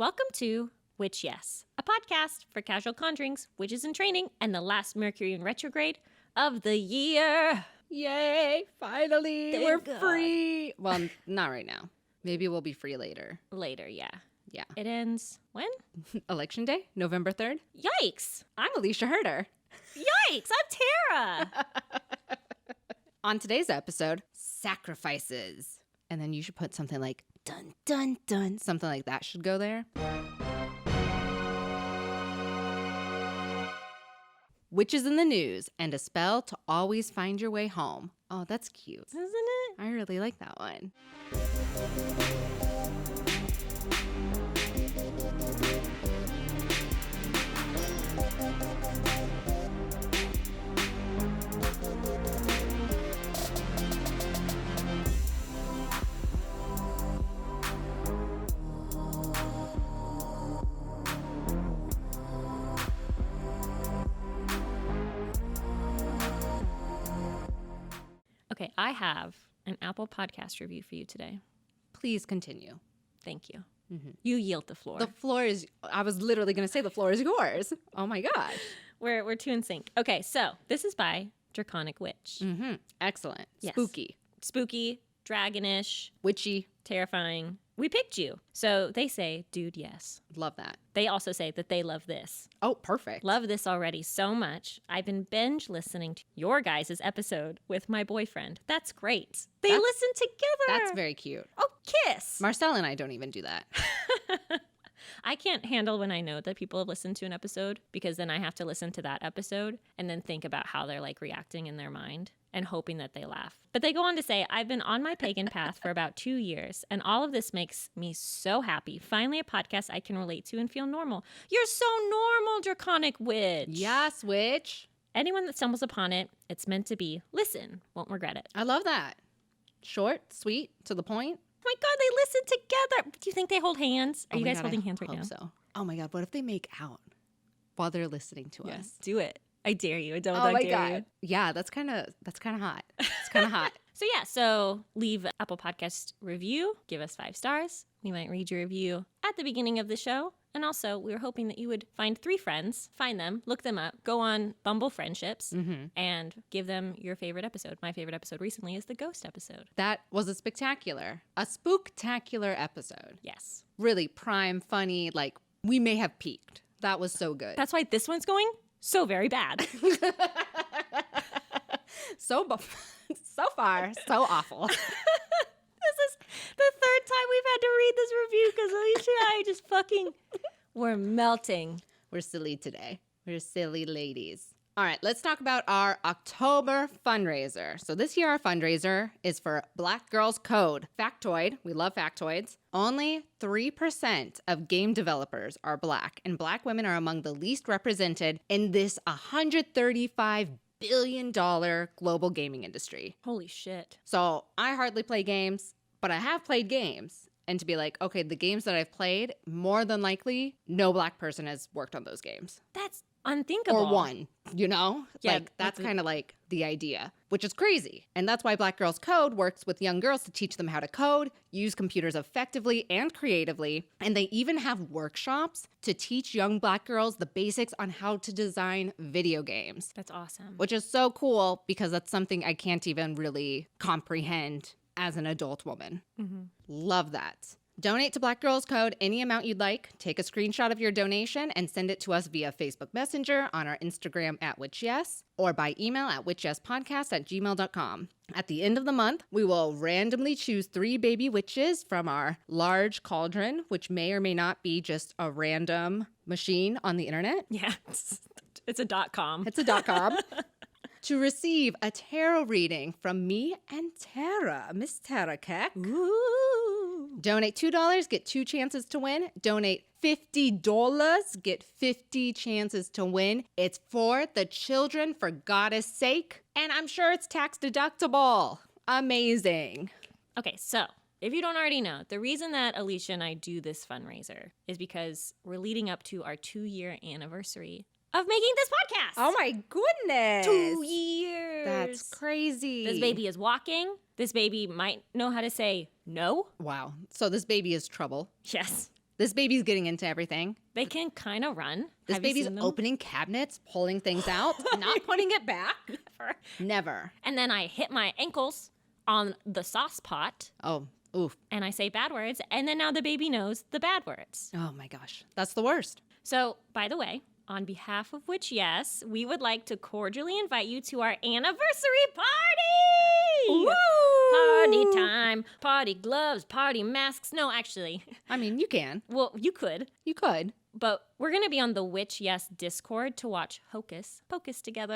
Welcome to Witch Yes, a podcast for casual conjurings, witches in training, and the last Mercury in retrograde of the year. Yay, finally, Thank we're God. free. Well, not right now. Maybe we'll be free later. Later, yeah. Yeah. It ends when? Election day, November 3rd. Yikes. I'm Alicia Herder. Yikes, I'm Terra. On today's episode, sacrifices. And then you should put something like dun, dun, dun. Something like that should go there. Witches in the news and a spell to always find your way home. Oh, that's cute. Isn't it? I really like that one. Okay, I have an Apple Podcast review for you today. Please continue. Thank you. Mm-hmm. You yield the floor. The floor is, I was literally going to say the floor is yours. Oh my gosh. We're two in sync. Okay, so this is by Draconic Witch. Mm-hmm. Excellent. Yes. Spooky. Spooky, dragonish, Witchy. terrifying. We picked you. So they say, dude, yes. Love that. They also say that they love this. Oh, perfect. Love this already so much. I've been binge listening to your guys' episode with my boyfriend. That's great. They listen together. That's very cute. Oh, kiss. Marcel and I don't even do that. I can't handle when I know that people have listened to an episode because then I have to listen to that episode and then think about how they're like reacting in their mind and hoping that they laugh. But they go on to say, I've been on my pagan path for about 2 years and all of this makes me so happy. Finally, a podcast I can relate to and feel normal. You're so normal, Draconic Witch. Yes, witch. Anyone that stumbles upon it, it's meant to be. Listen, won't regret it. I love that. Short, sweet, to the point. Oh my God, they listen together. Do you think they hold hands? Are you guys holding hands right I now? hope so. Oh my God, what if they make out while they're listening to us? Do it. I dare you. I don't Oh my dare God. you. Yeah, that's kind of hot. It's kind of hot. So leave an Apple Podcast review. Give us 5 stars. We might read your review at the beginning of the show. And also, we were hoping that you would find 3 friends, find them, look them up, go on Bumble Friendships, and give them your favorite episode. My favorite episode recently is the ghost episode. That was a spooktacular episode. Yes. Really prime, funny, like we may have peaked. That was so good. That's why this one's going so very bad. So far, so awful. This is the 3rd time we've had to read this review because Alicia and I just we're melting. We're silly today. We're silly ladies. All right, let's talk about our October fundraiser. So this year our fundraiser is for Black Girls Code. Factoid, we love factoids. Only 3% of game developers are Black, and Black women are among the least represented in this $135 billion global gaming industry. Holy shit. So I hardly play games, but I have played games. And to be like, okay, the games that I've played, more than likely, no Black person has worked on those games. That's unthinkable. Or one, you know? Yeah, like, that's kind of like the idea, which is crazy. And that's why Black Girls Code works with young girls to teach them how to code, use computers effectively and creatively. And they even have workshops to teach young Black girls the basics on how to design video games. That's awesome. Which is so cool because that's something I can't even really comprehend as an adult woman. Love that. Donate to Black Girls Code any amount you'd like. Take a screenshot of your donation and send it to us via Facebook Messenger, on our Instagram at WitchYes, or by email at witchyespodcast@gmail.com. At the end of the month, we will randomly choose 3 baby witches from our large cauldron, which may or may not be just a random machine on the internet. Yeah, it's a .com. It's a .com. To receive a tarot reading from me and Terra, Miss Terra Keck. Ooh. Donate $2, get 2 chances to win. Donate $50, get 50 chances to win. It's for the children, for Goddess' sake. And I'm sure it's tax deductible. Amazing. Okay, so if you don't already know, the reason that Alicia and I do this fundraiser is because we're leading up to our 2-year anniversary of making this podcast. Oh my goodness. 2 years. That's crazy. This baby is walking. This baby might know how to say no. Wow. So this baby is trouble. Yes. This baby's getting into everything. They can kind of run. This Have you baby's seen them? opening cabinets, pulling things out, not putting it back. Never. And then I hit my ankles on the sauce pot. Oh, oof. And I say bad words. And then now the baby knows the bad words. Oh my gosh. That's the worst. So, by the way, on behalf of which, yes, we would like to cordially invite you to our anniversary party! Woo! Party time, party gloves, party masks. No, actually, I mean, you can. well, you could. You could. But we're going to be on the Witch Yes Discord to watch Hocus Pocus together.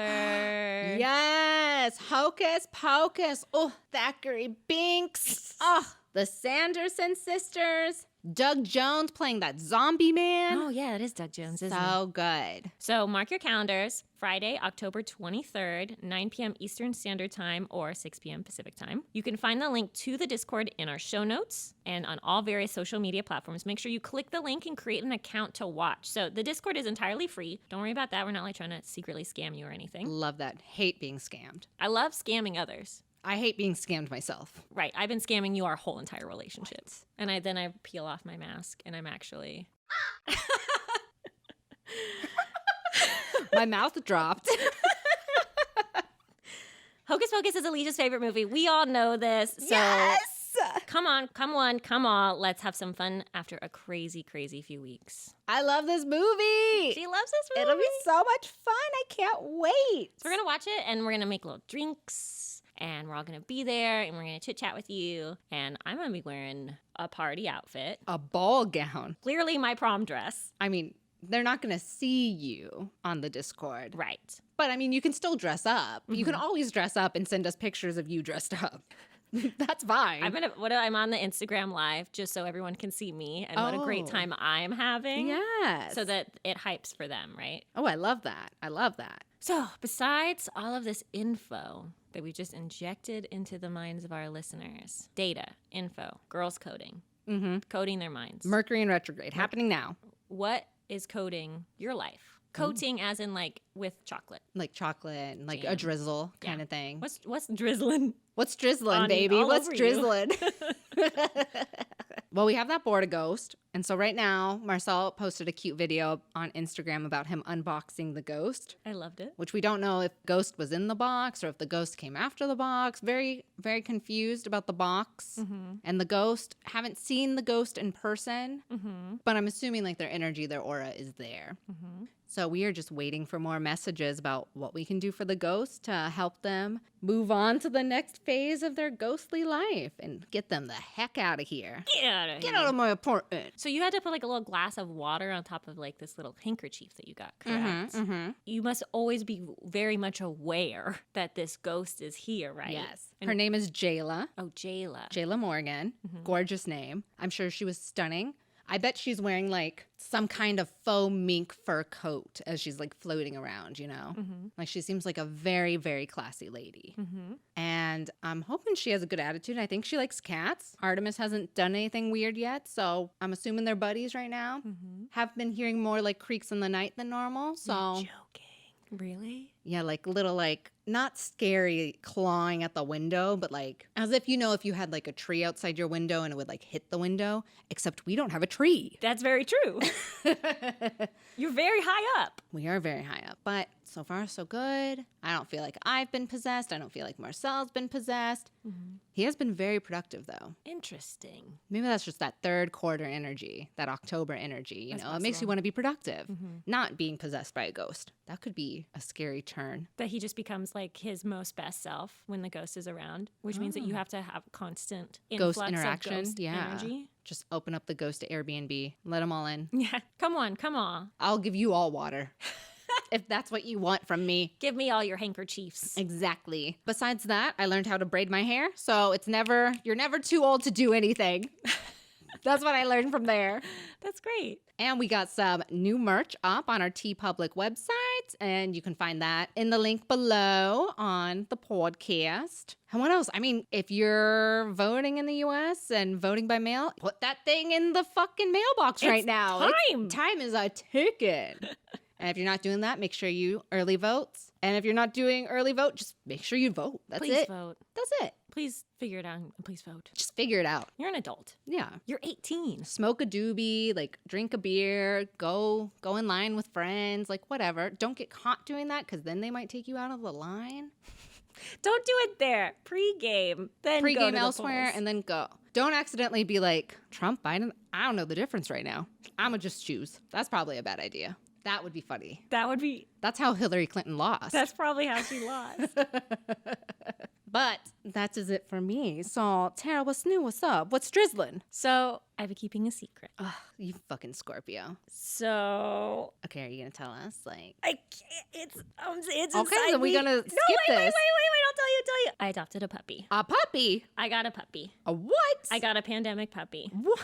Yes. Hocus Pocus. Oh, Thackeray Binks. Oh, the Sanderson sisters. Doug Jones playing that zombie man. Oh, yeah, it is Doug Jones, isn't it? So good. So mark your calendars. Friday, October 23rd, 9 p.m. Eastern Standard Time or 6 p.m. Pacific Time. You can find the link to the Discord in our show notes and on all various social media platforms. Make sure you click the link and create an account to watch. So the Discord is entirely free. Don't worry about that. We're not like trying to secretly scam you or anything. Love that. Hate being scammed. I love scamming others. I hate being scammed myself. Right. I've been scamming you our whole entire relationship. And then I peel off my mask and I'm actually... My mouth dropped. Hocus Pocus is Alicia's favorite movie. We all know this. So Yes! come on. Let's have some fun after a crazy, crazy few weeks. I love this movie. She loves this movie. It'll be so much fun. I can't wait. So we're going to watch it and we're going to make little drinks and we're all going to be there and we're going to chit chat with you. And I'm going to be wearing a party outfit. A ball gown. Clearly my prom dress. I mean, they're not going to see you on the Discord. Right. But I mean, you can still dress up. You can always dress up and send us pictures of you dressed up. That's fine. I'm on the Instagram live just so everyone can see me and what a great time I'm having. Yes. So that it hypes for them, right? Oh, I love that. I love that. So besides all of this info that we just injected into the minds of our listeners, data, info, girls coding, coding their minds. Mercury in retrograde happening now. What is coding your life? Coating as in like with chocolate. Like chocolate and like Jam. a drizzle kind of thing. What's drizzling? What's drizzling, On- baby? all What's over you. drizzling? Well, we have that board of Ghost. And so right now, Marcel posted a cute video on Instagram about him unboxing the Ghost, I loved it. which we don't know if Ghost was in the box or if the Ghost came after the box. Very, very confused about the box and the Ghost. Haven't seen the Ghost in person, but I'm assuming like their energy, their aura is there. So we are just waiting for more messages about what we can do for the Ghost to help them move on to the next phase of their ghostly life and get them the heck out of here. Get out of Get here. out of my apartment. So you had to put like a little glass of water on top of like this little handkerchief that you got, correct? You must always be very much aware that this ghost is here, right? Yes. And- Her name is Jayla. Oh, Jayla. Jayla Morgan. Gorgeous name. I'm sure she was stunning. I bet she's wearing like some kind of faux mink fur coat as she's like floating around, you know? Like she seems like a very, very classy lady. And I'm hoping she has a good attitude. I think she likes cats. Artemis hasn't done anything weird yet, so I'm assuming they're buddies right now. Have been hearing more like creaks in the night than normal, so... Joking. Really? Yeah, like little, like, not scary clawing at the window, but like, as if, you know, if you had like a tree outside your window and it would like hit the window, except we don't have a tree. That's very true. You're very high up. We are very high up, but so far so good. I don't feel like I've been possessed. I don't feel like Marcel's been possessed. He has been very productive though. Interesting. Maybe that's just that third quarter energy, that October energy, you That's know, it makes you possible. want to be productive, not being possessed by a ghost. That could be a scary turn. That he just becomes like his most best self when the ghost is around, which means that you have to have constant Ghost influx interaction, of ghost yeah. energy. Just open up the ghost to Airbnb, let them all in. Yeah. Come on. I'll give you all water. If that's what you want from me. Give me all your handkerchiefs. Exactly. Besides that, I learned how to braid my hair. So you're never too old to do anything. That's what I learned from there. That's great. And we got some new merch up on our TeePublic website. And you can find that in the link below on the podcast. And what else? I mean, if you're voting in the US and voting by mail, put that thing in the fucking mailbox right It's now. time. Time is a ticking. And if you're not doing that, make sure you early vote. And if you're not doing early vote, just make sure you vote. That's Please it. vote. That's it. Please figure it out and please vote. Just figure it out. You're an adult. Yeah. You're 18. Smoke a doobie, like drink a beer, go in line with friends, like whatever. Don't get caught doing that because then they might take you out of the line. Don't do it there. Pre-game. Then go to Pre-game the elsewhere polls. and then go. Don't accidentally be like, Trump, Biden, I don't know the difference right now. I'm going to just choose. That's probably a bad idea. That would be funny. That would be... That's how Hillary Clinton lost. That's probably how she lost. But that is it for me. So, Terra, what's new? What's up? What's drizzling? So I've been keeping a secret. Ugh, you fucking Scorpio. So Okay, are you going to tell us? Like, I can't. It's okay, inside then we're me. going to skip this. Wait. I'll tell you. I adopted a puppy. A puppy? I got a puppy. A what? I got a pandemic puppy. What?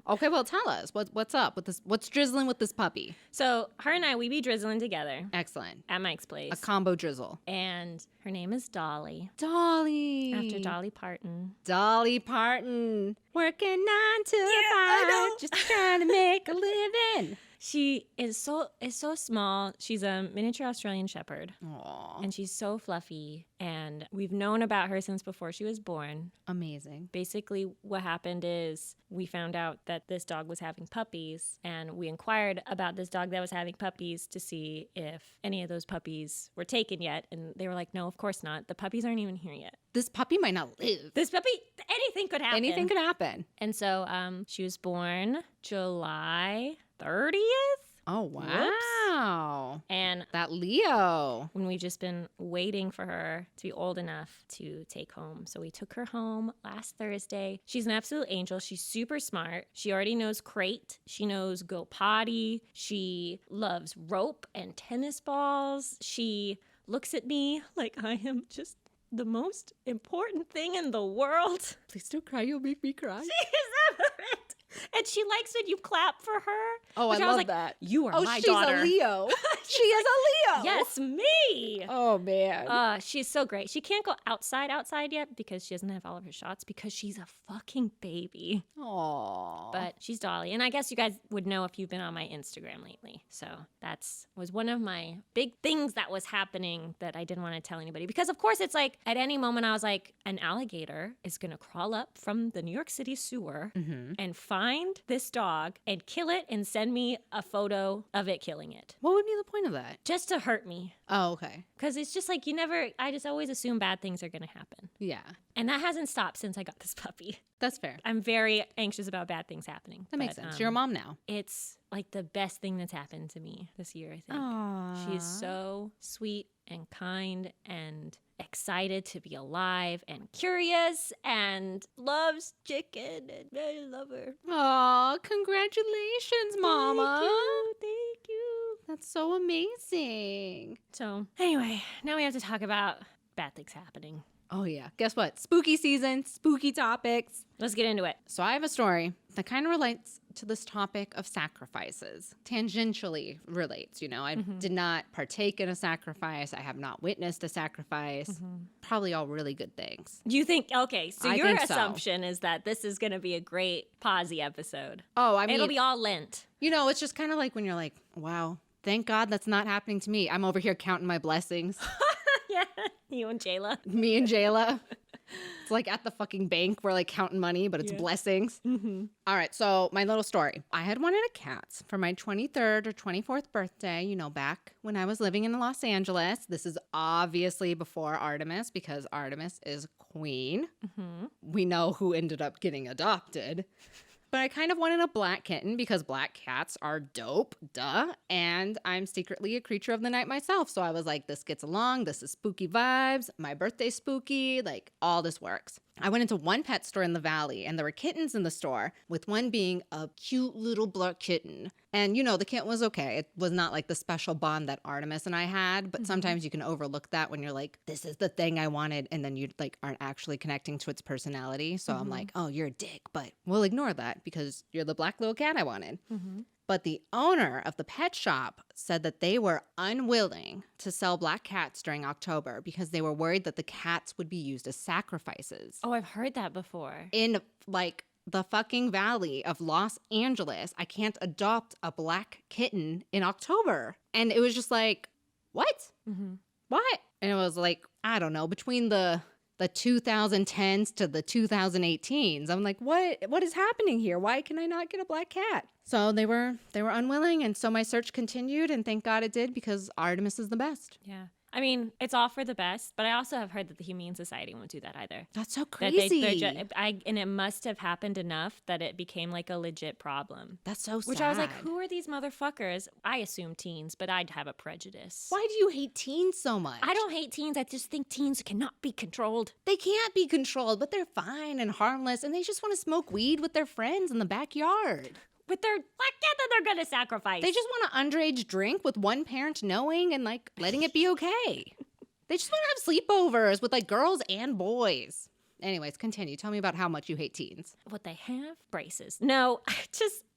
Okay, well, tell us. What's up with this? What's drizzling with this puppy? So her and I, we be drizzling together Excellent. at Mike's place. A combo drizzle. And her name is Dolly. Dolly. After Dolly Parton. Dolly Parton. Working 9 to 5. I know. Just trying to make a living. She is so small. She's a miniature Australian Shepherd. Aww. And she's so fluffy. And we've known about her since before she was born. Amazing. Basically, what happened is we found out that this dog was having puppies. And we inquired about this dog that was having puppies to see if any of those puppies were taken yet. And they were like, no, of course not. The puppies aren't even here yet. This puppy might not live. This puppy, anything could happen. Anything could happen. And so she was born July 30th. Oh, wow. And That Leo. when we've just been waiting for her to be old enough to take home. So we took her home last Thursday. She's an absolute angel. She's super smart. She already knows crate. She knows go potty. She loves rope and tennis balls. She looks at me like I am just the most important thing in the world. Please don't cry. You'll make me cry. She is ever. And she likes when you clap for her. Oh, which I was love like, that. You are my she's daughter. a Leo. She is a Leo. Yes, me. Oh, man. She's so great. She can't go outside yet because she doesn't have all of her shots because she's a fucking baby. Aww. But she's Dolly. And I guess you guys would know if you've been on my Instagram lately. So was one of my big things that was happening that I didn't want to tell anybody. Because of course it's like at any moment I was like, an alligator is going to crawl up from the New York City sewer and find this dog and kill it and send me a photo of it killing it. What would be the point of that? Just to hurt me. Oh, okay. Because it's just like I just always assume bad things are going to happen. Yeah. And that hasn't stopped since I got this puppy. That's fair. I'm very anxious about bad things happening. That makes sense. You're a mom now. It's like the best thing that's happened to me this year, I think. Aww. She's so sweet and kind and excited to be alive and curious and loves chicken and I love her. Aw, congratulations, Mama. Thank you. That's so amazing. So anyway, now we have to talk about bad things happening. Oh, yeah. Guess what? Spooky season, spooky topics. Let's get into it. So I have a story that kind of relates to this topic of sacrifices. Tangentially relates, you know. I did not partake in a sacrifice. I have not witnessed a sacrifice. Probably all really good things. You think, okay, so I your think so. assumption is that this is going to be a great Posy episode. Oh, I mean, It'll be all Lent. you know, it's just kind of like when you're like, wow, thank God that's not happening to me. I'm over here counting my blessings. Yeah, you and Jayla. Me and Jayla. It's like at the fucking bank. We're like counting money, but it's Yeah. blessings. All right. So my little story. I had wanted a cat for my 23rd or 24th birthday, you know, back when I was living in Los Angeles. This is obviously before Artemis because Artemis is queen. We know who ended up getting adopted. But I kind of wanted a black kitten because black cats are dope, duh. And I'm secretly a creature of the night myself. So I was like, this gets along. This is spooky vibes. My birthday's spooky. Like, all this works. I went into one pet store in the Valley and there were kittens in the store, with one being a cute little black kitten. And, you know, the kitten was okay. It was not like the special bond that Artemis and I had, but sometimes you can overlook that when you're like, this is the thing I wanted. And then you like aren't actually connecting to its personality. So I'm like, oh, you're a dick, but we'll ignore that because you're the black little cat I wanted. But the owner of the pet shop said that they were unwilling to sell black cats during October because they were worried that the cats would be used as sacrifices. Oh, I've heard that before. In like the fucking Valley of Los Angeles, I can't adopt a black kitten in October. And it was just like, what? what? And it was like, I don't know, between the 2010s to the 2018s. I'm like, what is happening here? Why can I not get a black cat? So they were unwilling, and so my search continued, and thank God it did, because Artemis is the best. Yeah. I mean, it's all for the best, but I also have heard that the Humane Society won't do that either. That's so That crazy. and it must have happened enough that it became like a legit problem. That's so sad. Which I was like, who are these motherfuckers? I assume teens, but I'd have a prejudice. Why do you hate teens so much? I don't hate teens. I just think teens cannot be controlled. They can't be controlled, but they're fine and harmless, and they just want to smoke weed with their friends in the backyard. With their black cat that they're going to sacrifice. They just want an underage drink with one parent knowing and, like, letting it be okay. They just want to have sleepovers with, like, girls and boys. Anyways, continue. Tell me about how much you hate teens. What they have? Braces. No,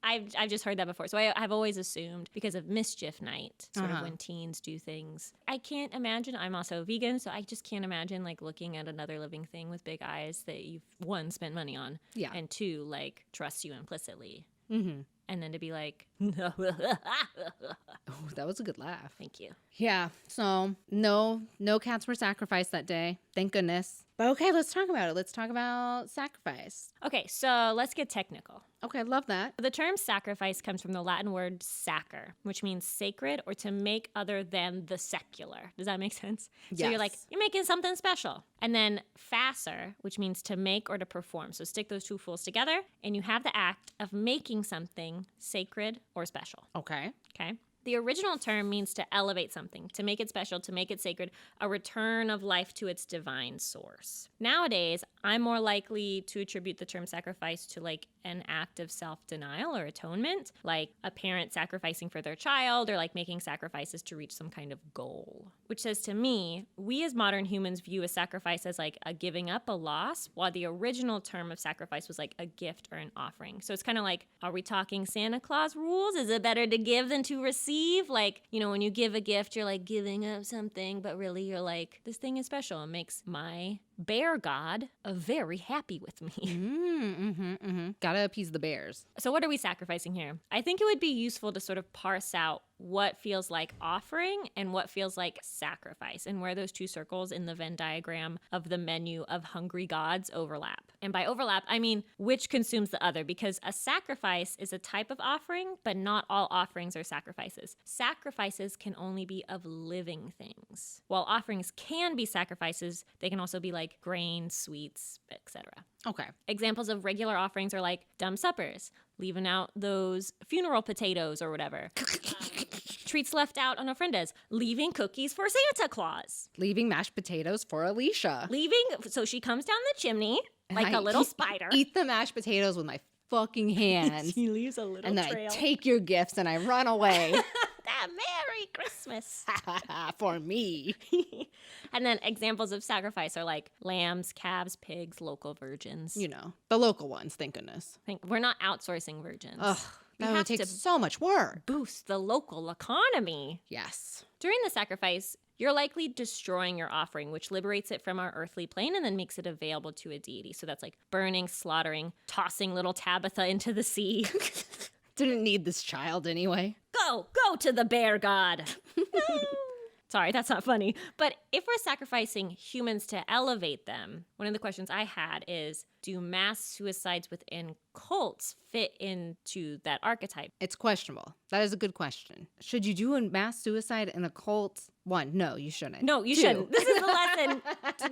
I've just heard that before. So I've always assumed because of mischief night, sort of when teens do things. I can't imagine. I'm also vegan, so I just can't imagine like looking at another living thing with big eyes that you've, one, spent money on, and two, like trust you implicitly. Mm-hmm. And then to be like, no. Oh, that was a good laugh. Thank you. Yeah, so no cats were sacrificed that day. Thank goodness. But okay, let's talk about it. Let's talk about sacrifice. Okay, so let's get technical. Okay, love that. The term sacrifice comes from the Latin word sacer, which means sacred or to make other than the secular. Does that make sense? Yes. So you're making something special. And then facer, which means to make or to perform. So stick those two fools together and you have the act of making something sacred or special. Okay. Okay. The original term means to elevate something, to make it special, to make it sacred, a return of life to its divine source. Nowadays, I'm more likely to attribute the term sacrifice to like an act of self-denial or atonement, like a parent sacrificing for their child or like making sacrifices to reach some kind of goal. Which says to me, we as modern humans view a sacrifice as like a giving up, a loss, while the original term of sacrifice was like a gift or an offering. So it's kind of like, are we talking Santa Claus rules? Is it better to give than to receive? Like, you know, when you give a gift, you're like giving up something, but really you're like, this thing is special. It makes my bear god very happy with me. Gotta appease the bears. So what are we sacrificing here? I think it would be useful to sort of parse out what feels like offering and what feels like sacrifice, and where those two circles in the Venn diagram of the menu of hungry gods overlap. And by overlap, I mean which consumes the other, because a sacrifice is a type of offering, but not all offerings are sacrifices. Sacrifices can only be of living things. While offerings can be sacrifices, they can also be like grain, sweets, etc. Okay. Examples of regular offerings are like dumb suppers, leaving out those funeral potatoes or whatever. Treats left out on ofrendas, leaving cookies for Santa Claus. Leaving mashed potatoes for Alicia. So she comes down the chimney like a little spider. Eat the mashed potatoes with my fucking hands. She leaves a little and then trail. I take your gifts and I run away. Merry Christmas. For me. And then examples of sacrifice are like lambs, calves, pigs, local virgins. You know, the local ones, thank goodness. We're not outsourcing virgins. Ugh, that would take so much work. Boost the local economy. Yes. During the sacrifice, you're likely destroying your offering, which liberates it from our earthly plane and then makes it available to a deity. So that's like burning, slaughtering, tossing little Tabitha into the sea. Didn't need this child anyway. Go to the bear god. Sorry, that's not funny. But if we're sacrificing humans to elevate them, one of the questions I had is, do mass suicides within cults fit into that archetype? It's questionable. That is a good question. Should you do a mass suicide in a cult? One, no, you shouldn't. No, you 2, shouldn't. This is the lesson.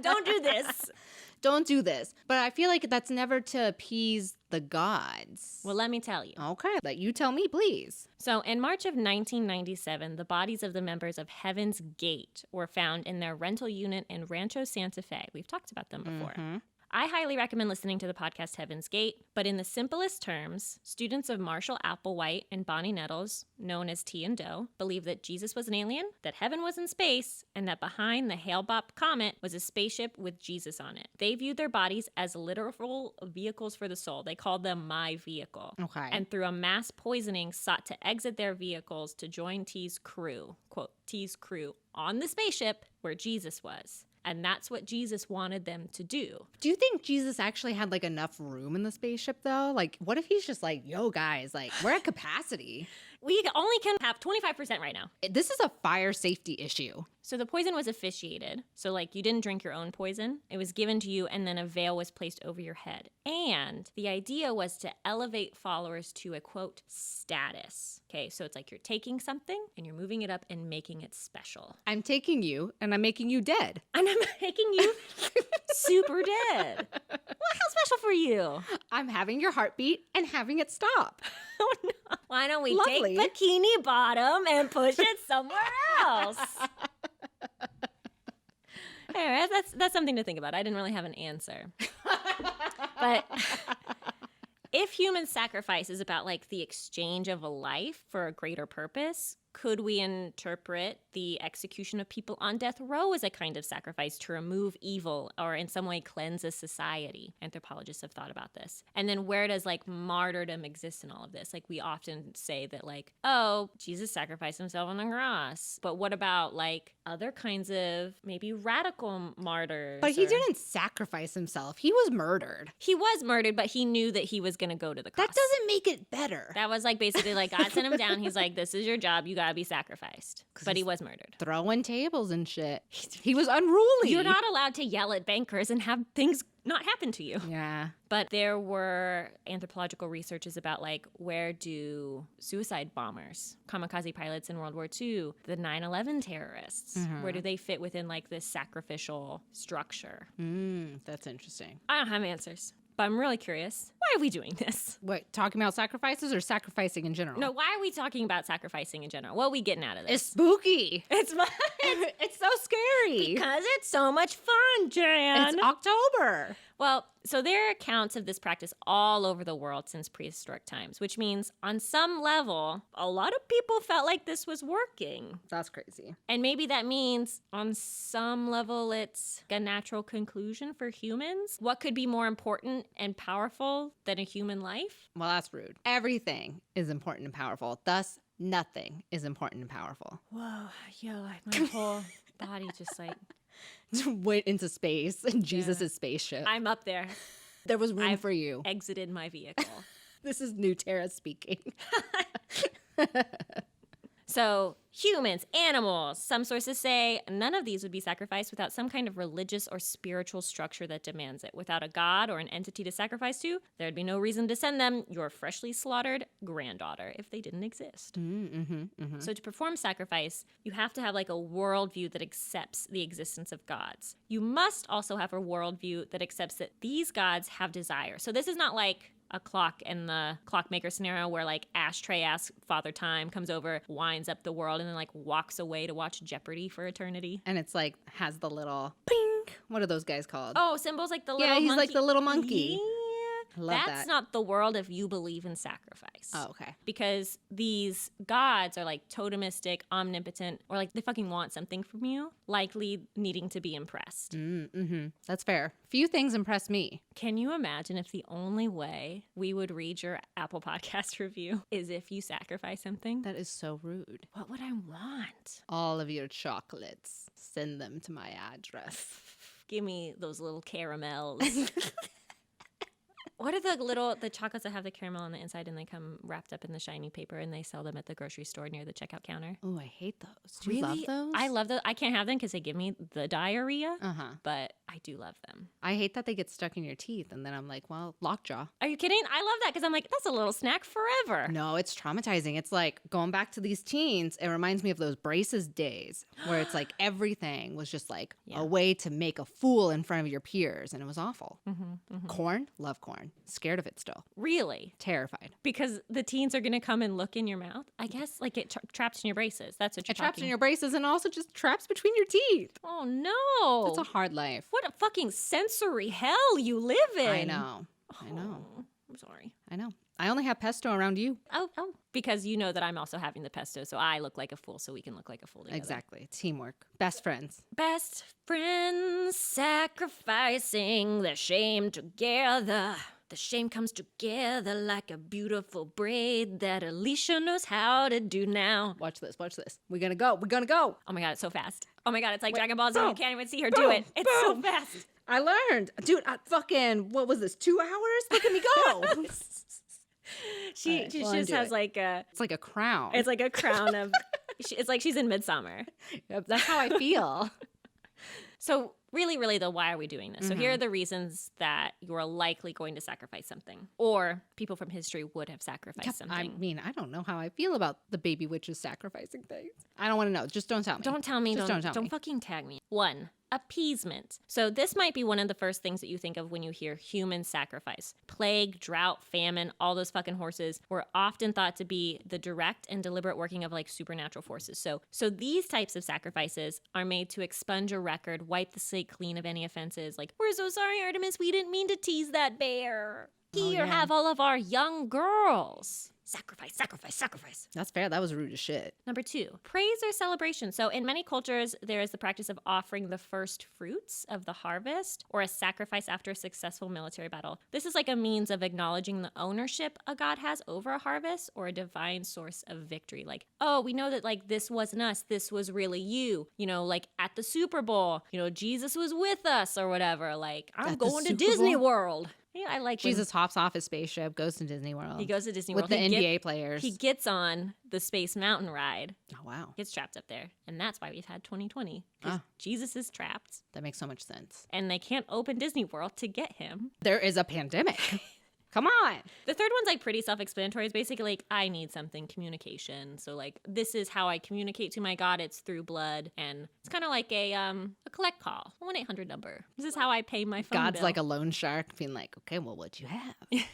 Don't do this. Don't do this. But I feel like that's never to appease the gods. Well, let me tell you. Okay, let you tell me, please. So in March of 1997, the bodies of the members of Heaven's Gate were found in their rental unit in Rancho Santa Fe. We've talked about them before. I highly recommend listening to the podcast Heaven's Gate, but in the simplest terms, students of Marshall Applewhite and Bonnie Nettles, known as T and Doe, believe that Jesus was an alien, that heaven was in space, and that behind the Hale-Bopp comet was a spaceship with Jesus on it. They viewed their bodies as literal vehicles for the soul. They called them my vehicle. Okay. And through a mass poisoning, sought to exit their vehicles to join T's crew, quote, T's crew, on the spaceship where Jesus was. And that's what Jesus wanted them to do. Do you think Jesus actually had like enough room in the spaceship though? Like, what if he's just like, yo guys, like we're at capacity? We only can have 25% right now. This is a fire safety issue. So the poison was officiated. So like you didn't drink your own poison. It was given to you and then a veil was placed over your head. And the idea was to elevate followers to a quote status. Okay, so it's like you're taking something and you're moving it up and making it special. I'm taking you and I'm making you dead. And I'm making you super dead. Well, how special for you? I'm having your heartbeat and having it stop. Oh no. Why don't we Lovely. take Bikini Bottom and push it somewhere else? Anyway, that's something to think about. I didn't really have an answer. But if human sacrifice is about like the exchange of a life for a greater purpose, could we interpret the execution of people on death row as a kind of sacrifice to remove evil or in some way cleanse a society? Anthropologists have thought about this. And then where does like martyrdom exist in all of this? Like we often say that like, oh, Jesus sacrificed himself on the cross. But what about like other kinds of maybe radical martyrs? But he didn't sacrifice himself. He was murdered. He was murdered, but he knew that he was going to go to the cross. That doesn't make it better. That was like basically like God sent him down. He's like, this is your job. You got to be sacrificed. But he was murdered. Throwing tables and shit. He was unruly. You're not allowed to yell at bankers and have things not happen to you. Yeah. But there were anthropological researches about like where do suicide bombers, kamikaze pilots in World War II, the 9/11 terrorists, where do they fit within like this sacrificial structure? That's interesting. I don't have answers. But I'm really curious. Why are we doing this? What, talking about sacrifices or sacrificing in general? No, why are we talking about sacrificing in general? What are we getting out of this? It's spooky. It's so scary. Because it's so much fun, Jan. It's October. Well, so there are accounts of this practice all over the world since prehistoric times, which means on some level, a lot of people felt like this was working. That's crazy. And maybe that means on some level it's a natural conclusion for humans. What could be more important and powerful than a human life? Well, that's rude. Everything is important and powerful. Thus, nothing is important and powerful. Whoa, like my whole body just like... went into space in Jesus' spaceship. I'm up there. There was room for you. Exited my vehicle. This is new Terra speaking. So humans, animals, some sources say none of these would be sacrificed without some kind of religious or spiritual structure that demands it. Without a god or an entity to sacrifice to, there'd be no reason to send them your freshly slaughtered granddaughter if they didn't exist. So to perform sacrifice, you have to have like a worldview that accepts the existence of gods. You must also have a worldview that accepts that these gods have desire. So this is not like a clock in the clockmaker scenario where like ashtray-ass Father Time comes over, winds up the world, and then like walks away to watch Jeopardy for eternity. And it's like has the little ping. What are those guys called? Oh, symbols like the little monkey. Yeah, he's monkey. like the little monkey. Yeah. Love That's that. not the world if you believe in sacrifice. Oh, okay. Because these gods are like totemistic, omnipotent, or like they fucking want something from you, likely needing to be impressed. That's fair. Few things impress me. Can you imagine if the only way we would read your Apple Podcast review is if you sacrifice something? That is so rude. What would I want? All of your chocolates. Send them to my address. Give me those little caramels. What are the chocolates that have the caramel on the inside and they come wrapped up in the shiny paper and they sell them at the grocery store near the checkout counter? Oh, I hate those. Do you love those? I love those. I can't have them because they give me the diarrhea, but I do love them. I hate that they get stuck in your teeth and then I'm like, well, lockjaw. Are you kidding? I love that because I'm like, that's a little snack forever. No, it's traumatizing. It's like going back to these teens. It reminds me of those braces days where it's like everything was just like a way to make a fool in front of your peers. And it was awful. Corn? Love corn. Scared of it still. Really? Terrified. Because the teens are going to come and look in your mouth? I guess like it traps in your braces. That's what you're traps in your braces and also just traps between your teeth. Oh, no. It's a hard life. What a fucking sensory hell you live in. I know. I'm sorry. I know. I only have pesto around you. Oh, because you know that I'm also having the pesto, so I look like a fool, so we can look like a fool together. Exactly. Teamwork. Best friends. Best friends sacrificing their shame together. The shame comes together like a beautiful braid that Alicia knows how to do now. Watch this. Watch this. We're gonna go. We're gonna go. Oh my God, it's so fast. Oh my God, it's like Dragon Ball Z. You can't even see her do it. It's so fast. I learned. Dude, what was this, 2 hours? Look at me go. She All right, well, just undo has it. like a. It's like a crown. It's like a crown of. It's like she's in Midsummer. Yep, that's how I feel. So really, though, why are we doing this? So here are the reasons that you are likely going to sacrifice something, or people from history would have sacrificed something. I mean, I don't know how I feel about the baby witches sacrificing things. I don't want to know. Just don't tell me. Don't tell me. Just don't tell me. Don't fucking tag me. 1. Appeasement. So this might be one of the first things that you think of when you hear human sacrifice. Plague, drought, famine, all those fucking horses were often thought to be the direct and deliberate working of like supernatural forces. So these types of sacrifices are made to expunge a record, wipe the slate clean of any offenses. Like, we're so sorry, Artemis, we didn't mean to tease that bear. Here, have all of our young girls. Sacrifice, sacrifice, sacrifice. That's fair. That was rude as shit. Number 2, praise or celebration. So in many cultures, there is the practice of offering the first fruits of the harvest or a sacrifice after a successful military battle. This is like a means of acknowledging the ownership a god has over a harvest or a divine source of victory. Like, oh, we know that like this wasn't us. This was really you. You know, like at the Super Bowl, you know, Jesus was with us or whatever. Like, I'm At the going to Super Disney Bowl? World. Yeah, I like when Jesus hops off his spaceship, goes to Disney World. he goes to Disney with World. the He NBA players. He gets on the Space Mountain ride. Oh, wow. Gets trapped up there. And that's why we've had 2020. Because Ah. Jesus is trapped. That makes so much sense. And they can't open Disney World to get him. There is a pandemic. Come on. The third one's like pretty self-explanatory. It's basically like, I need something, communication. So like, this is how I communicate to my God. It's through blood. And it's kind of like a collect call, 1-800 number. This is how I pay my phone God's bill. like a loan shark being like, okay, well, what do you have?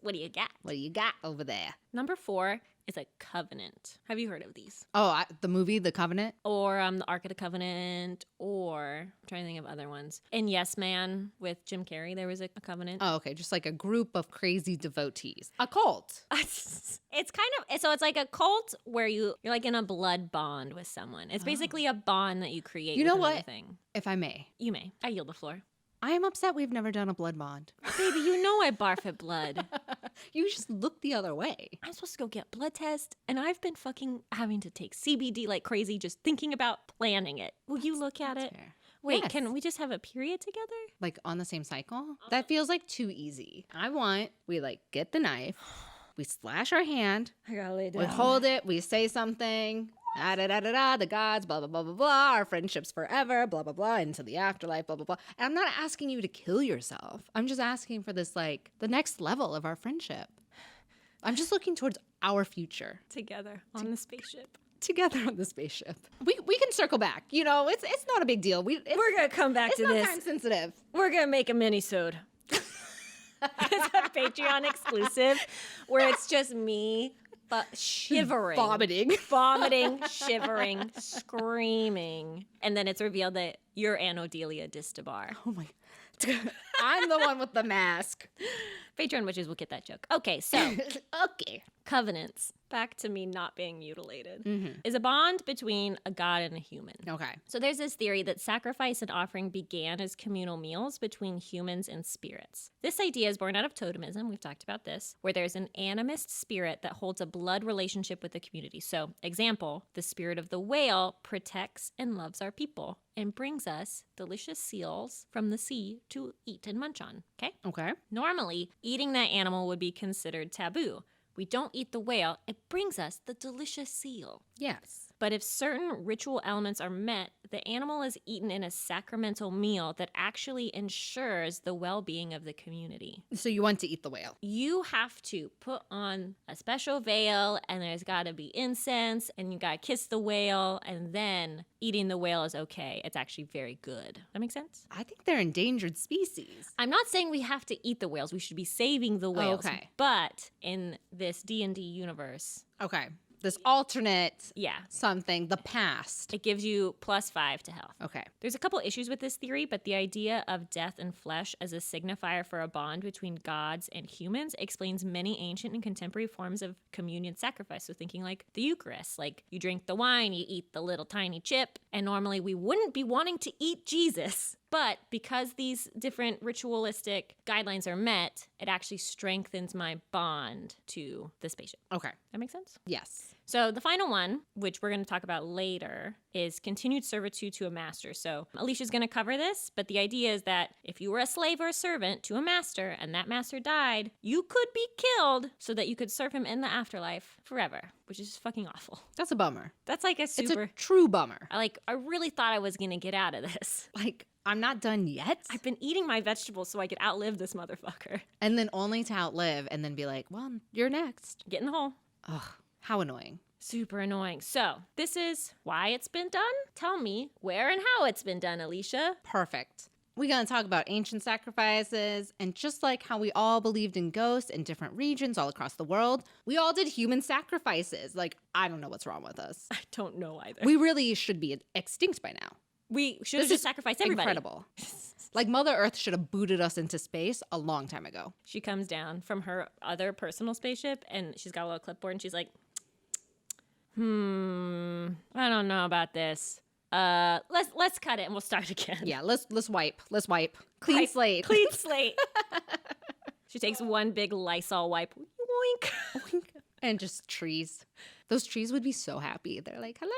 What do you got? What do you got over there? Number 4 is a covenant. Have you heard of these? Oh, the movie, The Covenant? Or the Ark of the Covenant, or I'm trying to think of other ones. In Yes Man with Jim Carrey, there was a covenant. Oh, okay. Just like a group of crazy devotees. A cult. It's kind of, so it's like a cult where you're like in a blood bond with someone. It's basically a bond that you create. You know with another what? Thing. If I may, You may. I yield the floor. I am upset we've never done a blood bond. Baby, you know I barf at blood. You just look the other way. I'm supposed to go get blood test, and I've been fucking having to take CBD like crazy just thinking about planning it. Will you look at it? Fair. Wait, Yes. can we just have a period together? Like on the same cycle? That feels like too easy. We like get the knife, we slash our hand, I gotta lay we hold it, we say something. Da da da da da, the gods, blah blah blah blah blah, our friendships forever, blah blah blah, into the afterlife, blah blah blah. And I'm not asking you to kill yourself. I'm just asking for this, like, the next level of our friendship. I'm just looking towards our future Together on the spaceship. together on the spaceship. We can circle back. You know, it's not a big deal. We're gonna come back it's to not this. time sensitive. We're gonna make a mini-sode. It's a Patreon exclusive where it's just me shivering. Vomiting, shivering, screaming. And then it's revealed that you're Anodelia Distabar. Oh my. I'm the one with the mask. Patreon witches will get that joke. Okay, so Okay. covenants, back to me not being mutilated, is a bond between a god and a human. Okay. So there's this theory that sacrifice and offering began as communal meals between humans and spirits. This idea is born out of totemism, we've talked about this, where there's an animist spirit that holds a blood relationship with the community. So, example, the spirit of the whale protects and loves our people and brings us delicious seals from the sea to eat and munch on, okay? Okay. Normally, eating that animal would be considered taboo. We don't eat the whale, it brings us the delicious seal. Yes. But if certain ritual elements are met, the animal is eaten in a sacramental meal that actually ensures the well-being of the community. So you want to eat the whale? You have to put on a special veil, and there's got to be incense, and you got to kiss the whale, and then eating the whale is okay. It's actually very good. That make sense? I think they're endangered species. I'm not saying we have to eat the whales. We should be saving the whales. okay. But in this D&D universe, Okay. This alternate yeah, something, the past. it gives you +5 to health. Okay. There's a couple issues with this theory, but the idea of death and flesh as a signifier for a bond between gods and humans explains many ancient and contemporary forms of communion sacrifice. So thinking like the Eucharist, like you drink the wine, you eat the little tiny chip, and normally we wouldn't be wanting to eat Jesus, But because these different ritualistic guidelines are met, it actually strengthens my bond to the spaceship. Okay. That makes sense? Yes. So the final one, which we're going to talk about later, is continued servitude to a master. So Alicia's going to cover this, but the idea is that if you were a slave or a servant to a master and that master died, you could be killed so that you could serve him in the afterlife forever, which is fucking awful. That's a bummer. That's like a super... It's a true bummer. I really thought I was going to get out of this. Like, I'm not done yet. I've been eating my vegetables so I could outlive this motherfucker. And then only to outlive and then be like, well, you're next. Get in the hole. Ugh, how annoying. Super annoying. So this is why it's been done. Tell me where and how it's been done, Alicia. Perfect. We're going to talk about ancient sacrifices, and just like how we all believed in ghosts in different regions all across the world, we all did human sacrifices. Like, I don't know what's wrong with us. I don't know either. We really should be extinct by now. We should have just sacrificed everybody. Incredible. Like, Mother Earth should have booted us into space a long time ago. She comes down from her other personal spaceship, and she's got a little clipboard, and she's like, I don't know about this. Let's cut it and we'll start again. Yeah, let's wipe. Let's wipe. Clean slate. Clean slate. She takes one big Lysol wipe. Yoink. And just trees. Those trees would be so happy. They're like, hello.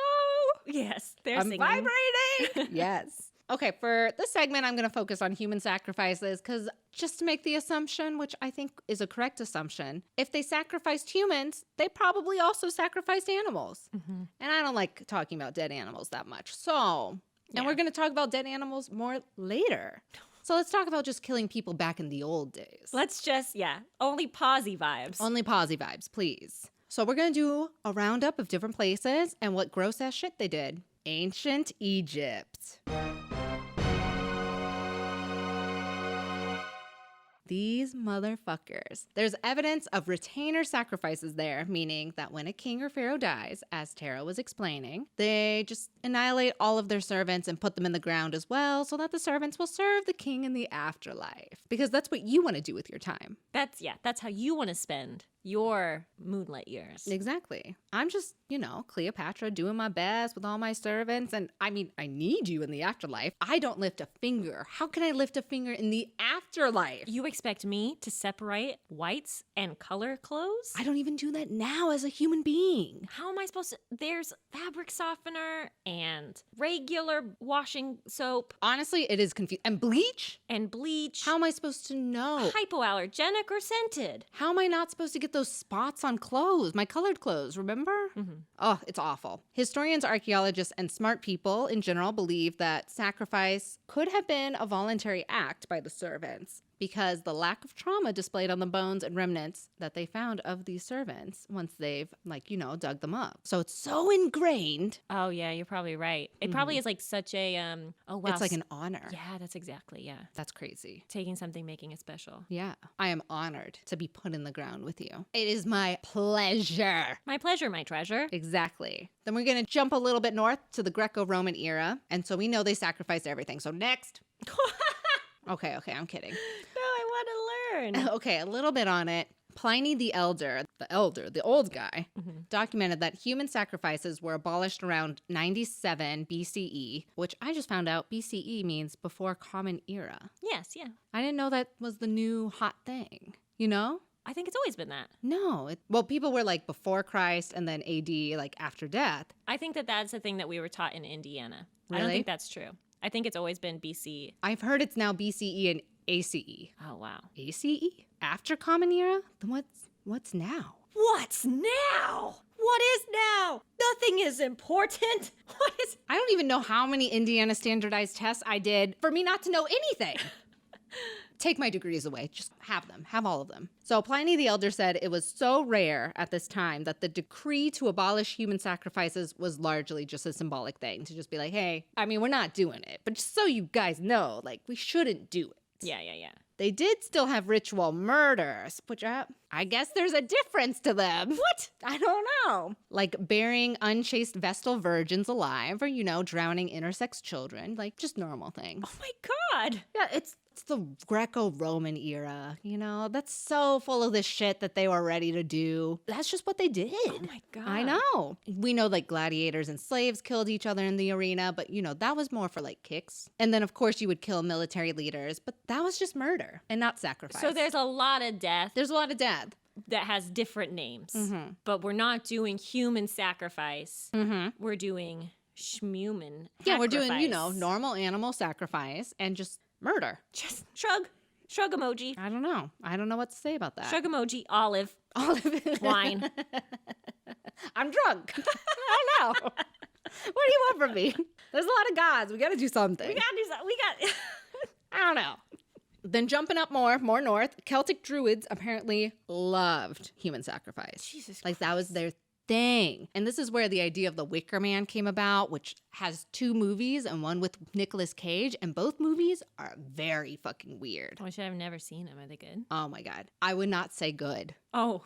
Yes, they're I'm singing. vibrating. Yes. Okay, for this segment, I'm going to focus on human sacrifices because just to make the assumption, which I think is a correct assumption, if they sacrificed humans, they probably also sacrificed animals. Mm-hmm. And I don't like talking about dead animals that much. So, and we're going to talk about dead animals more later. So let's talk about just killing people back in the old days. Let's just, only posy vibes. Only posy vibes, please. So we're going to do a roundup of different places and what gross-ass shit they did. Ancient Egypt. These motherfuckers. There's evidence of retainer sacrifices there, meaning that when a king or pharaoh dies, as Terra was explaining, they just annihilate all of their servants and put them in the ground as well so that the servants will serve the king in the afterlife. Because that's what you want to do with your time. That's how you want to spend your moonlit years. Exactly. I'm just, Cleopatra doing my best with all my servants. And I mean, I need you in the afterlife. I don't lift a finger. How can I lift a finger in the afterlife? You expect me to separate whites and color clothes? I don't even do that now as a human being. How am I supposed to? There's fabric softener and regular washing soap. Honestly, it is confusing. And bleach? And bleach. How am I supposed to know? Hypoallergenic or scented? How am I not supposed to get those spots on clothes, my colored clothes, remember? Mm-hmm. Oh, it's awful. Historians, archaeologists, and smart people in general believe that sacrifice could have been a voluntary act by the servants because the lack of trauma displayed on the bones and remnants that they found of these servants once they've, dug them up. So it's so ingrained. Oh, yeah, you're probably right. It probably is like such a, It's like an honor. Yeah, that's exactly, yeah. That's crazy. Taking something, making it special. Yeah. I am honored to be put in the ground with you. It is my pleasure. My pleasure, my treasure. Exactly. Then we're going to jump a little bit north to the Greco-Roman era. And so we know they sacrificed everything. So next. Okay, I'm kidding. No, I want to learn. Okay, a little bit on it. Pliny the old guy, documented that human sacrifices were abolished around 97 BCE, which I just found out BCE means before Common Era. Yes, yeah. I didn't know that was the new hot thing, I think it's always been that. No. People were like before Christ and then AD, like after death. I think that's the thing that we were taught in Indiana. Really? I don't think that's true. I think it's always been BC. I've heard it's now BCE and ACE. Oh, wow. ACE? After Common Era? Then what's now? What's now? What is now? Nothing is important. I don't even know how many Indiana standardized tests I did for me not to know anything. Take my degrees away. Just have them. Have all of them. So Pliny the Elder said it was so rare at this time that the decree to abolish human sacrifices was largely just a symbolic thing to just be like, hey, we're not doing it. But just so you guys know, we shouldn't do it. Yeah. They did still have ritual murders, which I guess there's a difference to them. What? I don't know. Like burying unchaste Vestal virgins alive or, drowning intersex children, just normal things. Oh my God. Yeah, it's It's the Greco-Roman era, you know? That's so full of this shit that they were ready to do. That's just what they did. Oh my God. I know. We know like gladiators and slaves killed each other in the arena, but you know, that was more for like kicks. And then of course you would kill military leaders, but that was just murder and not sacrifice. So there's a lot of death. There's a lot of death. That has different names. But we're not doing human sacrifice. We're doing schmuman. Yeah, we're doing, you know, normal animal sacrifice and just murder. Just shrug. Shrug emoji. I don't know. I don't know what to say about that. Shrug emoji. Olive. Wine. I'm drunk. I don't know. What do you want from me? There's a lot of gods. We got to do something. We got to do something. I don't know. Then jumping up more north, Celtic druids apparently loved human sacrifice. Jesus Like that was their thing. And this is where the idea of the Wicker Man came about, which has 2 movies and one with Nicolas Cage. And both movies are very fucking weird. Oh, I've never seen them. Are they good? Oh my God. I would not say good. Oh.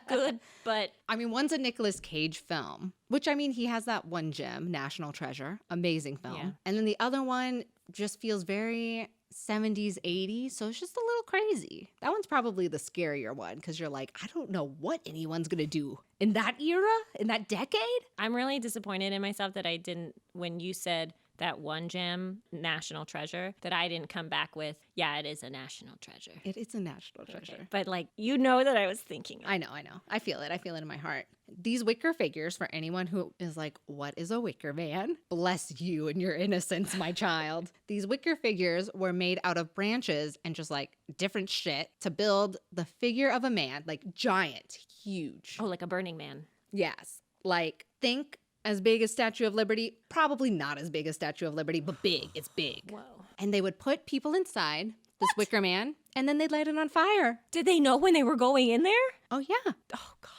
Good, but... I mean, one's a Nicolas Cage film, which I mean, he has that one gem, National Treasure. Amazing film. Yeah. And then the other one just feels very 70s, 80s. So it's just a little crazy. That one's probably the scarier one because you're like, I don't know what anyone's going to do in that era, in that decade. I'm really disappointed in myself that I didn't, when you said that one gem, National Treasure, that I didn't come back with, yeah, it is a national treasure. It is a national treasure. Okay. But like, you know that I was thinking. I know. I feel it. I feel it in my heart. These wicker figures, for anyone who is like, what is a wicker man? Bless you and your innocence, my child. These wicker figures were made out of branches and just like different shit to build the figure of a man, like giant, huge. Oh, like a Burning Man. Yes. Like, think as big as Statue of Liberty, probably not as big as Statue of Liberty, but big. It's big. Whoa. And they would put people inside this wicker man, and then they'd light it on fire. Did they know when they were going in there? Oh, yeah. Oh, God.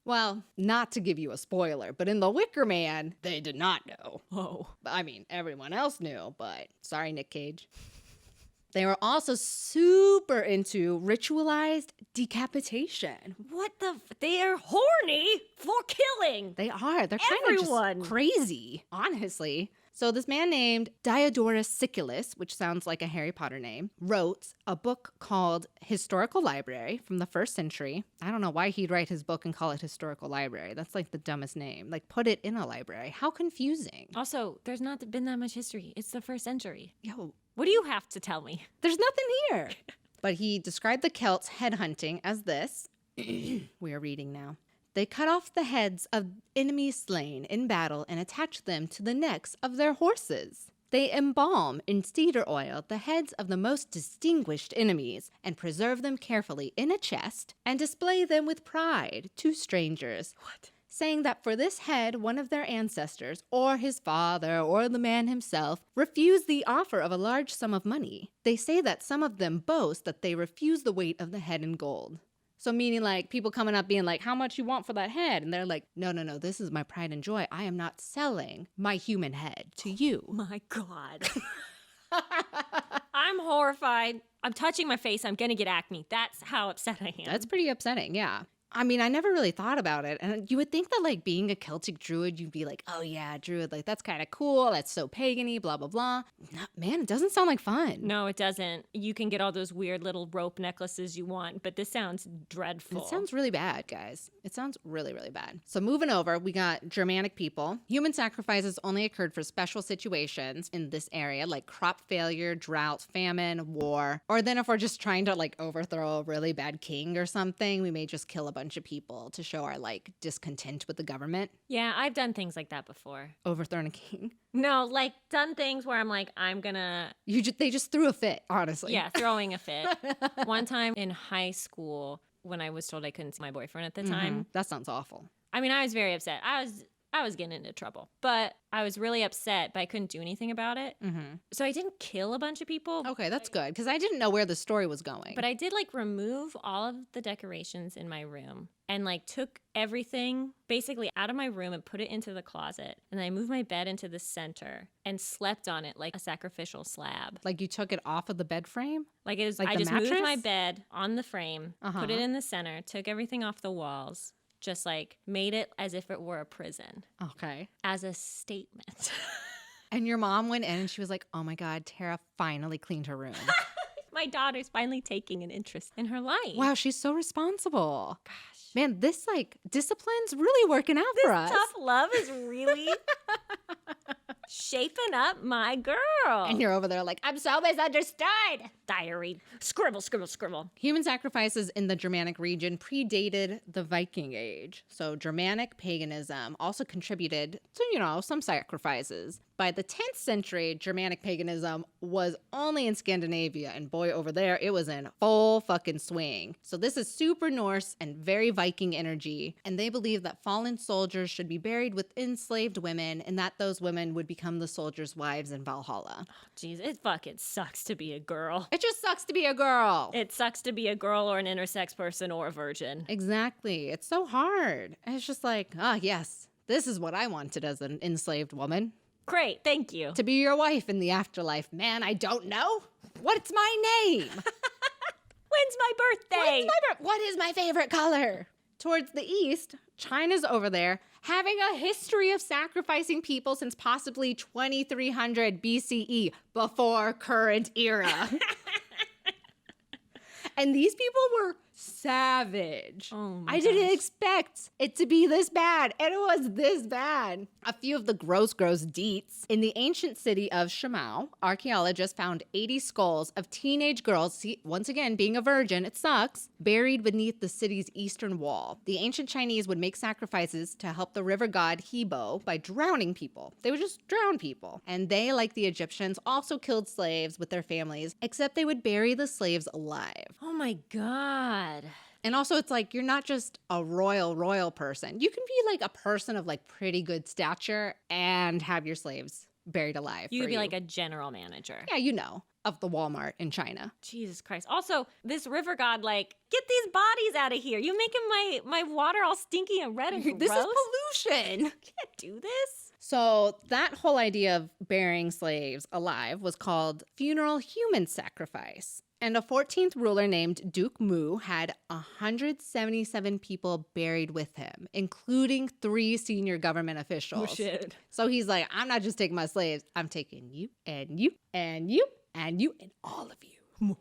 Well, not to give you a spoiler, but in The Wicker Man, they did not know. Oh. I mean, everyone else knew, but sorry, Nick Cage. They were also super into ritualized decapitation. What the? They are horny for killing. They are. They're kind of just crazy, honestly. So this man named Diodorus Siculus, which sounds like a Harry Potter name, wrote a book called Historical Library from the 1st century. I don't know why he'd write his book and call it Historical Library. That's like the dumbest name. Like, put it in a library. How confusing. Also, there's not been that much history. It's the 1st century. Yo, what do you have to tell me? there's nothing here. But he described the Celts headhunting as this. We are reading now. They cut off the heads of enemies slain in battle and attach them to the necks of their horses. They embalm in cedar oil the heads of the most distinguished enemies and preserve them carefully in a chest and display them with pride to strangers. What? Saying that for this head, one of their ancestors, or his father, or the man himself, refused the offer of a large sum of money. They say that some of them boast that they refuse the weight of the head in gold. So meaning like people coming up being like, how much you want for that head? And they're like, no, this is my pride and joy. I am not selling my human head to you. My God. I'm horrified. I'm touching my face. I'm going to get acne. That's how upset I am. That's pretty upsetting, yeah. I mean, I never really thought about it. And you would think that, like, being a Celtic druid, you'd be like, oh, yeah, druid, like, that's kind of cool. That's so pagan-y, blah, blah, blah. No, man, it doesn't sound like fun. No, it doesn't. You can get all those weird little rope necklaces you want, but this sounds dreadful. It sounds really bad, guys. It sounds really, really bad. So moving over, we got Germanic people. Human sacrifices only occurred for special situations in this area, like crop failure, drought, famine, war. Or then if we're just trying to, like, overthrow a really bad king or something, we may just kill a bunch of people to show our like discontent with the government. Yeah, I've done things like that before. Overthrown a king. No, like done things where I'm like, I'm gonna. They just threw a fit, honestly. Yeah, throwing a fit. One time in high school, when I was told I couldn't see my boyfriend at the time. That sounds awful. I mean, I was very upset. I was getting into trouble, but I was really upset, but I couldn't do anything about it. So I didn't kill a bunch of people. Okay, that's good, because I didn't know where the story was going. But I did like remove all of the decorations in my room and like took everything basically out of my room and put it into the closet. And then I moved my bed into the center and slept on it like a sacrificial slab. Like you took it off of the bed frame? Like it was, like I just mattress? moved my bed on the frame, put it in the center, took everything off the walls. Just like made it as if it were a prison. Okay. As a statement. And your mom went in and she was like, oh my God, Terra finally cleaned her room. My daughter's finally taking an interest in her life. Wow, she's so responsible. Gosh. Man, this like discipline's really working out for us. Tough love is really shaping up my girl. And you're over there like, I'm so misunderstood. Diary. Scribble, scribble, scribble. Human sacrifices in the Germanic region predated the Viking Age. So Germanic paganism also contributed to, some sacrifices. By the 10th century, Germanic paganism was only in Scandinavia, and boy, over there, it was in full fucking swing. So this is super Norse and very Viking energy, and they believe that fallen soldiers should be buried with enslaved women, and that those women would become the soldiers' wives in Valhalla. Jeez, it fucking sucks to be a girl. It just sucks to be a girl. It sucks to be a girl or an intersex person or a virgin. Exactly. It's so hard. And it's just like, yes, this is what I wanted as an enslaved woman. Great, thank you. To be your wife in the afterlife. Man, I don't know. What's my name? When's my birthday? What is my favorite color? Towards the east, China's over there having a history of sacrificing people since possibly 2300 BCE, before current era. And these people were savage. Oh my I didn't gosh. expect it to be this bad, and it was this bad. A few of the gross deets. In the ancient city of Shimao, archaeologists found 80 skulls of teenage girls, see, once again, being a virgin, it sucks, buried beneath the city's eastern wall. The ancient Chinese would make sacrifices to help the river god Hebo by drowning people. They would just drown people. And they, like the Egyptians, also killed slaves with their families, except they would bury the slaves alive. Oh my God. And also, it's like, you're not just a royal person. You can be like a person of like pretty good stature and have your slaves buried alive. You could be like a general manager. Yeah, of the Walmart in China. Jesus Christ. Also, this river god, like, get these bodies out of here. You making my water all stinky and red and gross. This is pollution. Can't do this. So that whole idea of burying slaves alive was called funeral human sacrifice. And a 14th ruler named Duke Mu had 177 people buried with him, including 3 senior government officials. Oh, shit. So he's like, I'm not just taking my slaves, I'm taking you and you and you and you and all of you.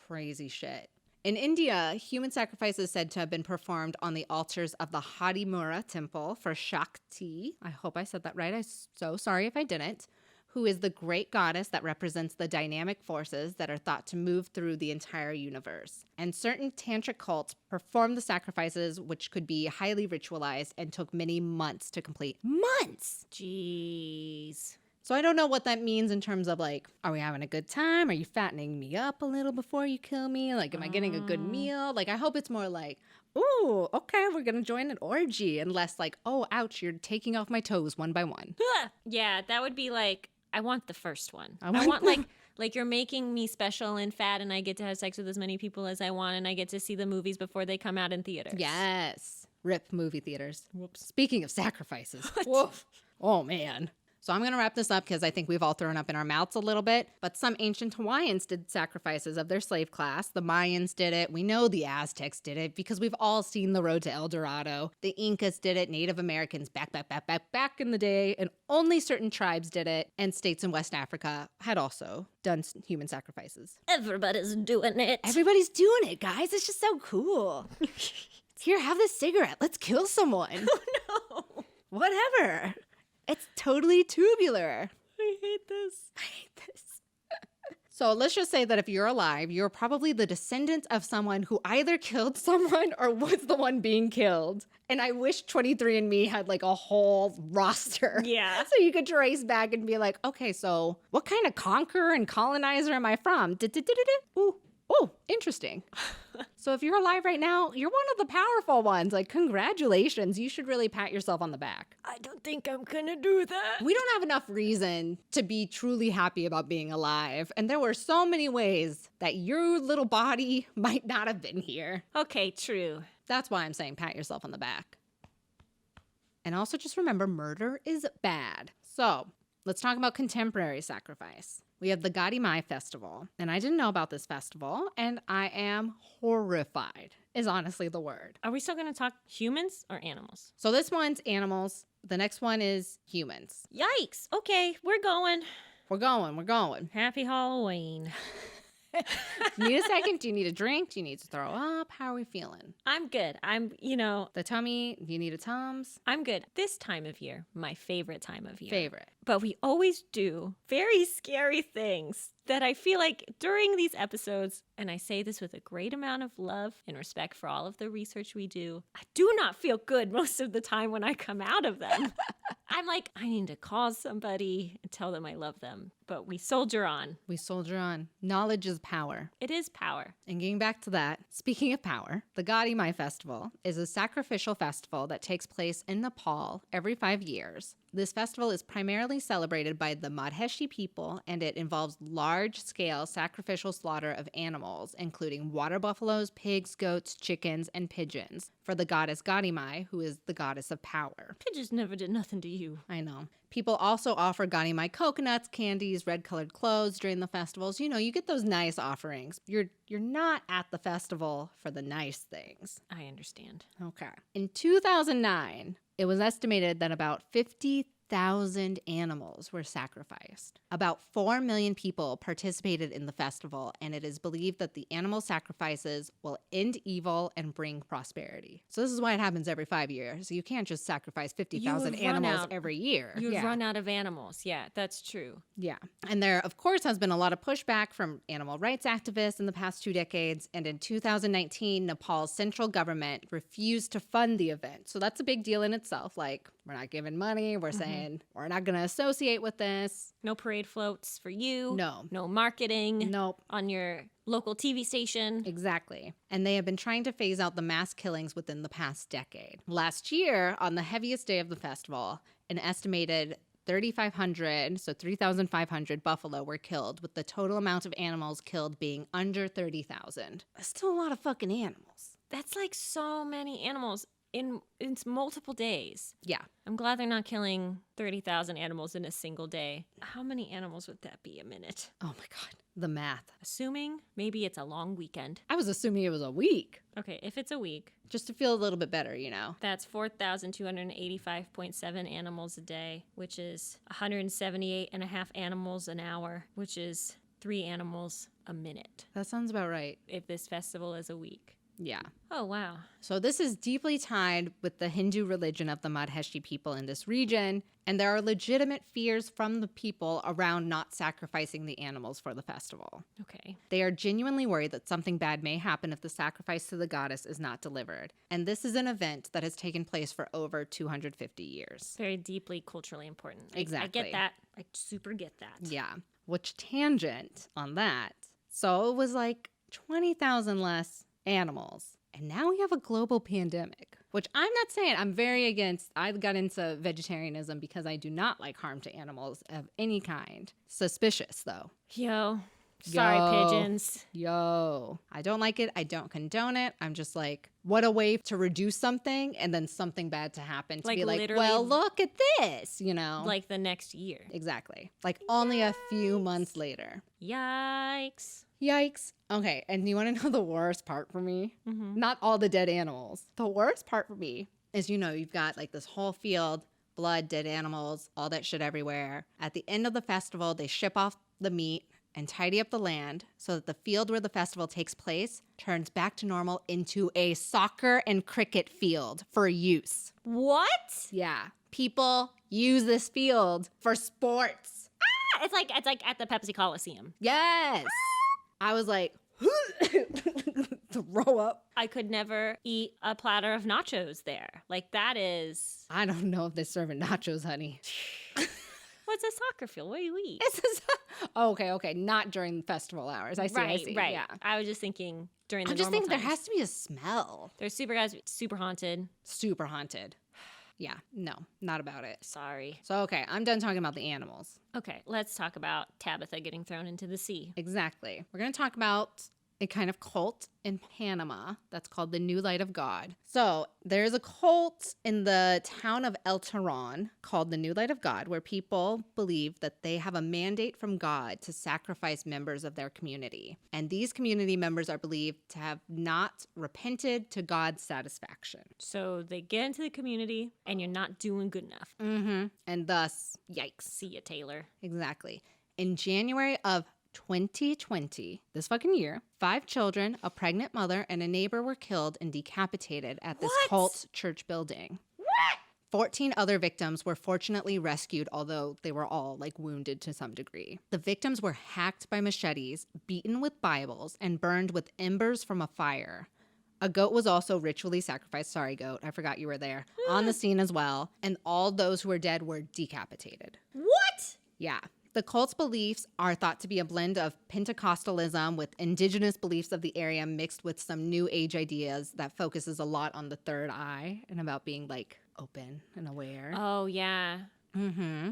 Crazy shit. In India, human sacrifice is said to have been performed on the altars of the Hadimura temple for Shakti. I hope I said that right. I'm so sorry if I didn't. Who is the great goddess that represents the dynamic forces that are thought to move through the entire universe. And certain tantric cults perform the sacrifices, which could be highly ritualized and took many months to complete. Months! Jeez. So I don't know what that means in terms of like, are we having a good time? Are you fattening me up a little before you kill me? Like, am I getting a good meal? Like, I hope it's more like, ooh, okay, we're going to join an orgy. And less like, oh, ouch, you're taking off my toes one by one. Yeah, that would be like, I want the first one. I I want want like you're making me special and fat and I get to have sex with as many people as I want and I get to see the movies before they come out in theaters. Yes. RIP movie theaters. Whoops. Speaking of sacrifices. Woof. Oh, man. So I'm going to wrap this up because I think we've all thrown up in our mouths a little bit. But some ancient Hawaiians did sacrifices of their slave class. The Mayans did it. We know the Aztecs did it because we've all seen the road to El Dorado. The Incas did it. Native Americans back in the day. And only certain tribes did it. And states in West Africa had also done human sacrifices. Everybody's doing it. Everybody's doing it, guys. It's just so cool. Here, have this cigarette. Let's kill someone. Oh, no. Whatever. It's totally tubular. I hate this. So let's just say that if you're alive, you're probably the descendant of someone who either killed someone or was the one being killed. And I wish 23andMe had like a whole roster. Yeah. So you could trace back and be like, okay, so what kind of conqueror and colonizer am I from? Ooh. Oh, interesting. So if you're alive right now, you're one of the powerful ones. Like, congratulations. You should really pat yourself on the back. I don't think I'm gonna do that. We don't have enough reason to be truly happy about being alive. And there were so many ways that your little body might not have been here. Okay, true. That's why I'm saying pat yourself on the back. And also just remember, murder is bad. So let's talk about contemporary sacrifice. We have the Gadi Mai Festival, and I didn't know about this festival, and I am horrified, is honestly the word. Are we still going to talk humans or animals? So this one's animals. The next one is humans. Yikes. Okay, we're going. We're going. Happy Halloween. Do you need a second? Do you need a drink? Do you need to throw up? How are we feeling? I'm good. The tummy? Do you need a Tums? I'm good. This time of year, my favorite time of year. Favorite. But we always do very scary things that I feel like during these episodes, and I say this with a great amount of love and respect for all of the research we do, I do not feel good most of the time when I come out of them. I'm like, I need to call somebody and tell them I love them. But we soldier on. We soldier on. Knowledge is power. It is power. And getting back to that, speaking of power, the Gadi Mai Festival is a sacrificial festival that takes place in Nepal every 5 years. This festival is primarily celebrated by the Madheshi people, and it involves large-scale sacrificial slaughter of animals, including water buffaloes, pigs, goats, chickens, and pigeons, for the goddess Gadi Mai, who is the goddess of power. Pigeons never did nothing to you. I know. People also offer Gadi Mai coconuts, candies, red-colored clothes during the festivals. You get those nice offerings. You're not at the festival for the nice things. I understand. Okay. In 2009, it was estimated that about 50,000 animals were sacrificed. About 4 million people participated in the festival, and it is believed that the animal sacrifices will end evil and bring prosperity. So this is why it happens every 5 years. You can't just sacrifice 50,000 animals every year. You run out of animals. Yeah, that's true. Yeah. And there, of course, has been a lot of pushback from animal rights activists in the past 2 decades. And in 2019, Nepal's central government refused to fund the event. So that's a big deal in itself. Like, we're not giving money. We're saying we're not going to associate with this. No parade floats for you. No. No marketing. Nope. On your local TV station. Exactly. And they have been trying to phase out the mass killings within the past decade. Last year, on the heaviest day of the festival, an estimated 3,500 buffalo were killed, with the total amount of animals killed being under 30,000. That's still a lot of fucking animals. That's like so many animals in multiple days. Yeah. I'm glad they're not killing 30,000 animals in a single day. How many animals would that be a minute? Oh my God. The math. Assuming maybe it's a long weekend. I was assuming it was a week. Okay, if it's a week. Just to feel a little bit better, That's 4,285.7 animals a day, which is 178.5 animals an hour, which is 3 animals a minute. That sounds about right. If this festival is a week. Yeah. Oh, wow. So this is deeply tied with the Hindu religion of the Madheshi people in this region, and there are legitimate fears from the people around not sacrificing the animals for the festival. Okay. They are genuinely worried that something bad may happen if the sacrifice to the goddess is not delivered. And this is an event that has taken place for over 250 years. Very deeply culturally important. Exactly. I get that. I super get that. Yeah. Which tangent on that. So it was like 20,000 less animals. And now we have a global pandemic, which I'm not saying I'm very against. I got into vegetarianism because I do not like harm to animals of any kind. Suspicious, though. Sorry, pigeons. I don't like it. I don't condone it. I'm just like, what a way to reduce something and then something bad to happen. To be like, well, look at this, Like the next year. Exactly. Like only a few months later. Yikes. Okay, and you want to know the worst part for me? Mm-hmm. Not all the dead animals. The worst part for me is, you've got like this whole field, blood, dead animals, all that shit everywhere. At the end of the festival, they ship off the meat and tidy up the land so that the field where the festival takes place turns back to normal into a soccer and cricket field for use. What? Yeah. People use this field for sports. It's like at the Pepsi Coliseum. Yes. I was like, throw up. I could never eat a platter of nachos there. Like that is... I don't know if they're serving nachos, honey. What's a soccer field? What do you eat? Okay. Not during festival hours. I see. Right. Yeah. I was just thinking during the I'm just normal thinking times. there has to be a smell. They're super haunted. Super haunted. Yeah. No, not about it. Sorry. So, okay, I'm done talking about the animals. Okay, let's talk about Tabitha getting thrown into the sea. Exactly. We're going to talk about a kind of cult in Panama that's called the New Light of God. So there's a cult in the town of El Terran called the New Light of God, where people believe that they have a mandate from God to sacrifice members of their community. And these community members are believed to have not repented to God's satisfaction. So they get into the community and you're not doing good enough. And thus, yikes. See ya, Taylor. Exactly. In January of 2020, this fucking year, 5 children, a pregnant mother, and a neighbor were killed and decapitated at this cult church building. What? 14 other victims were fortunately rescued, although they were all wounded to some degree. The victims were hacked by machetes, beaten with Bibles, and burned with embers from a fire. A goat was also ritually sacrificed. Sorry, goat. I forgot you were there. On the scene as well. And all those who were dead were decapitated. What? Yeah. The cult's beliefs are thought to be a blend of Pentecostalism with indigenous beliefs of the area mixed with some new age ideas that focuses a lot on the third eye and about being open and aware. Oh, yeah.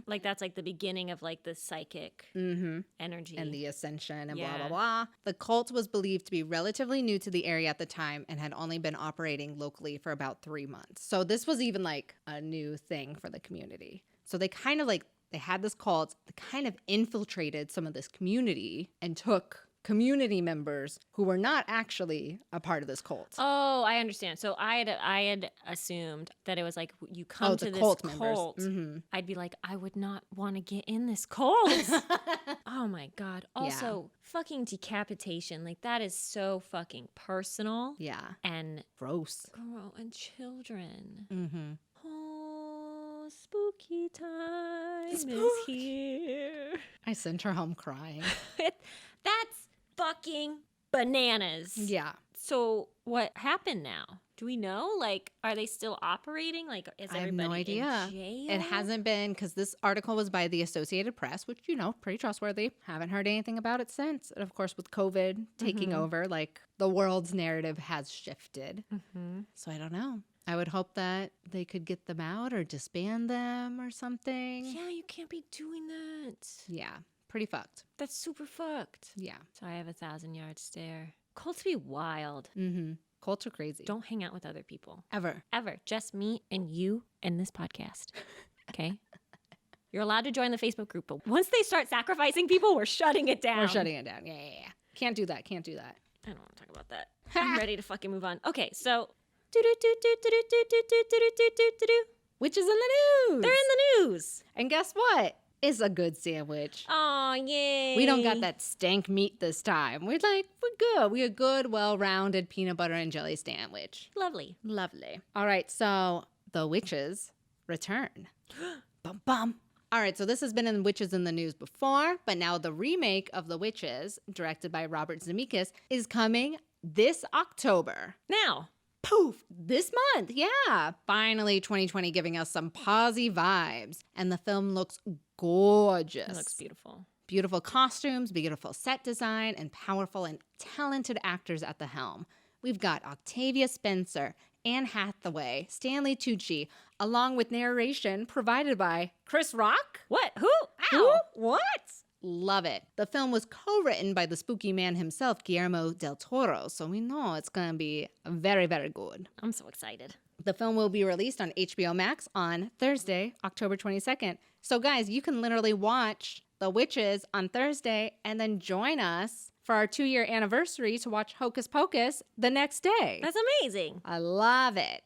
Like that's the beginning of the psychic energy. And the ascension and blah, blah, blah. The cult was believed to be relatively new to the area at the time and had only been operating locally for about 3 months. So this was even a new thing for the community. So they kind of they had this cult that kind of infiltrated some of this community and took community members who were not actually a part of this cult. Oh, I understand. So I had assumed that it was you come to this cult. I'd be I would not want to get in this cult. Oh my God. Also, fucking decapitation. That is so fucking personal. Yeah. And gross. And children. Oh, spooky time is here. I sent her home crying. That's fucking bananas. Yeah. So what happened now? Do we know? Are they still operating? Is everybody I have no idea. in jail? It hasn't been, because this article was by the Associated Press, which, pretty trustworthy. Haven't heard anything about it since. And of course, with COVID taking over, the world's narrative has shifted. So I don't know. I would hope that they could get them out or disband them or something. Yeah, you can't be doing that. Yeah, pretty fucked. That's super fucked. Yeah. So I have 1,000-yard stare. Cults be wild. Cults are crazy. Don't hang out with other people. Ever. Just me and you and this podcast. Okay? You're allowed to join the Facebook group, but once they start sacrificing people, we're shutting it down. Yeah. Can't do that. I don't want to talk about that. I'm ready to fucking move on. Okay, so... Witches in the news. They're in the news. And guess what? It's a good sandwich. Oh, yay. We don't got that stank meat this time. We're good. We're a good, well-rounded peanut butter and jelly sandwich. Lovely. All right, so the witches return. Bum, bum. All right, so this has been in Witches in the News before, but now the remake of The Witches, directed by Robert Zemeckis, is coming this October. Now. Poof, this month, yeah. Finally, 2020 giving us some posy vibes. And the film looks gorgeous. It looks beautiful. Beautiful costumes, beautiful set design, and powerful and talented actors at the helm. We've got Octavia Spencer, Anne Hathaway, Stanley Tucci, along with narration provided by Chris Rock. What? Who? Ow. Who? What? Love it. The film was co-written by the spooky man himself, Guillermo del Toro, so we know it's going to be very, very good. I'm so excited. The film will be released on HBO Max on Thursday, October 22nd. So guys, you can literally watch The Witches on Thursday and then join us for our 2-year anniversary to watch Hocus Pocus the next day. That's amazing. I love it.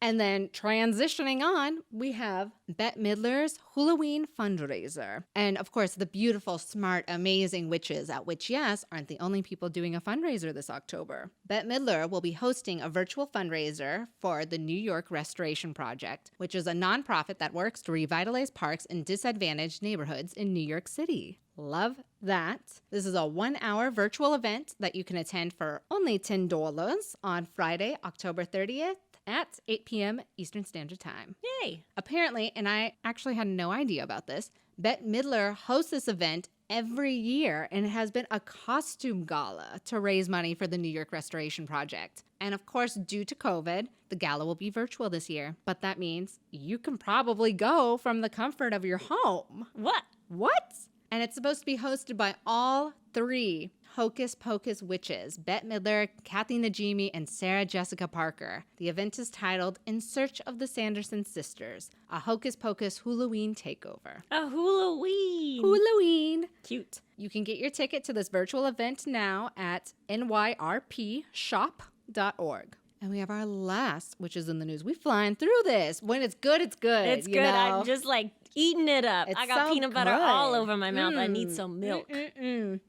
And then transitioning on, we have Bette Midler's Halloween fundraiser. And of course, the beautiful, smart, amazing witches at Witch Yes aren't the only people doing a fundraiser this October. Bette Midler will be hosting a virtual fundraiser for the New York Restoration Project, which is a nonprofit that works to revitalize parks in disadvantaged neighborhoods in New York City. Love that. This is a 1-hour virtual event that you can attend for only $10 on Friday, October 30th. At 8 p.m. Eastern Standard Time. Yay. Apparently, and I actually had no idea about this, Bette Midler hosts this event every year, and it has been a costume gala to raise money for the New York Restoration Project. And of course, due to COVID, the gala will be virtual this year. But that means you can probably go from the comfort of your home. What? And it's supposed to be hosted by all 3 Hocus Pocus Witches, Bette Midler, Kathy Najimy, and Sarah Jessica Parker. The event is titled In Search of the Sanderson Sisters, a Hocus Pocus Halloween takeover. A Halloween. Halloween. Cute. You can get your ticket to this virtual event now at nyrpshop.org. And we have our last, which is in the news. We flying through this. When it's good, it's good. It's you good. know? I'm just like eating it up. It's I got so peanut butter good. all over my mouth. I need some milk.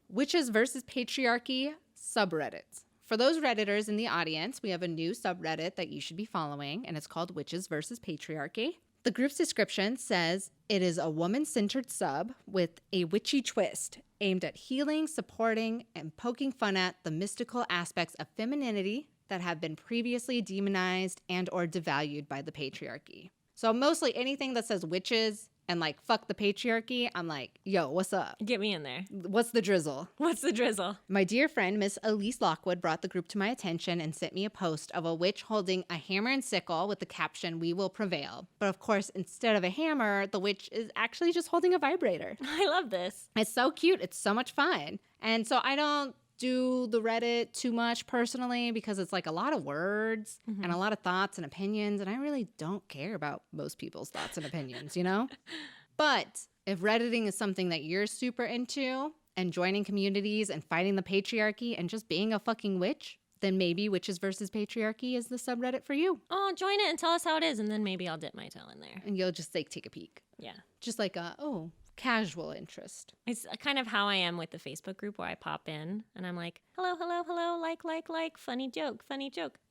Witches versus Patriarchy subreddits. For those Redditors in the audience, we have a new subreddit that you should be following, and it's called Witches versus Patriarchy. The group's description says it is a woman-centered sub with a witchy twist aimed at healing, supporting, and poking fun at the mystical aspects of femininity that have been previously demonized and or devalued by the patriarchy. So mostly anything that says witches and like fuck the patriarchy, I'm like, yo, what's up? Get me in there. What's the drizzle? What's the drizzle? My dear friend, Miss Elise Lockwood, brought the group to my attention and sent me a post of a witch holding a hammer and sickle with the caption, "We will prevail." But of course, instead of a hammer, the witch is actually just holding a vibrator. I love this. It's so cute. It's so much fun. And so I don't do the Reddit too much personally because it's like a lot of words and a lot of thoughts and opinions, and I really don't care about most people's thoughts and opinions, you know? But if Redditing is something that you're super into and joining communities and fighting the patriarchy and just being a fucking witch, then maybe Witches versus Patriarchy is the subreddit for you. Oh, join it and tell us how it is, and then maybe I'll dip my toe in there. And you'll just like take a peek. Yeah. Just like casual interest. It's kind of how I am with the Facebook group where I pop in and I'm like, hello, hello, hello, like, funny joke.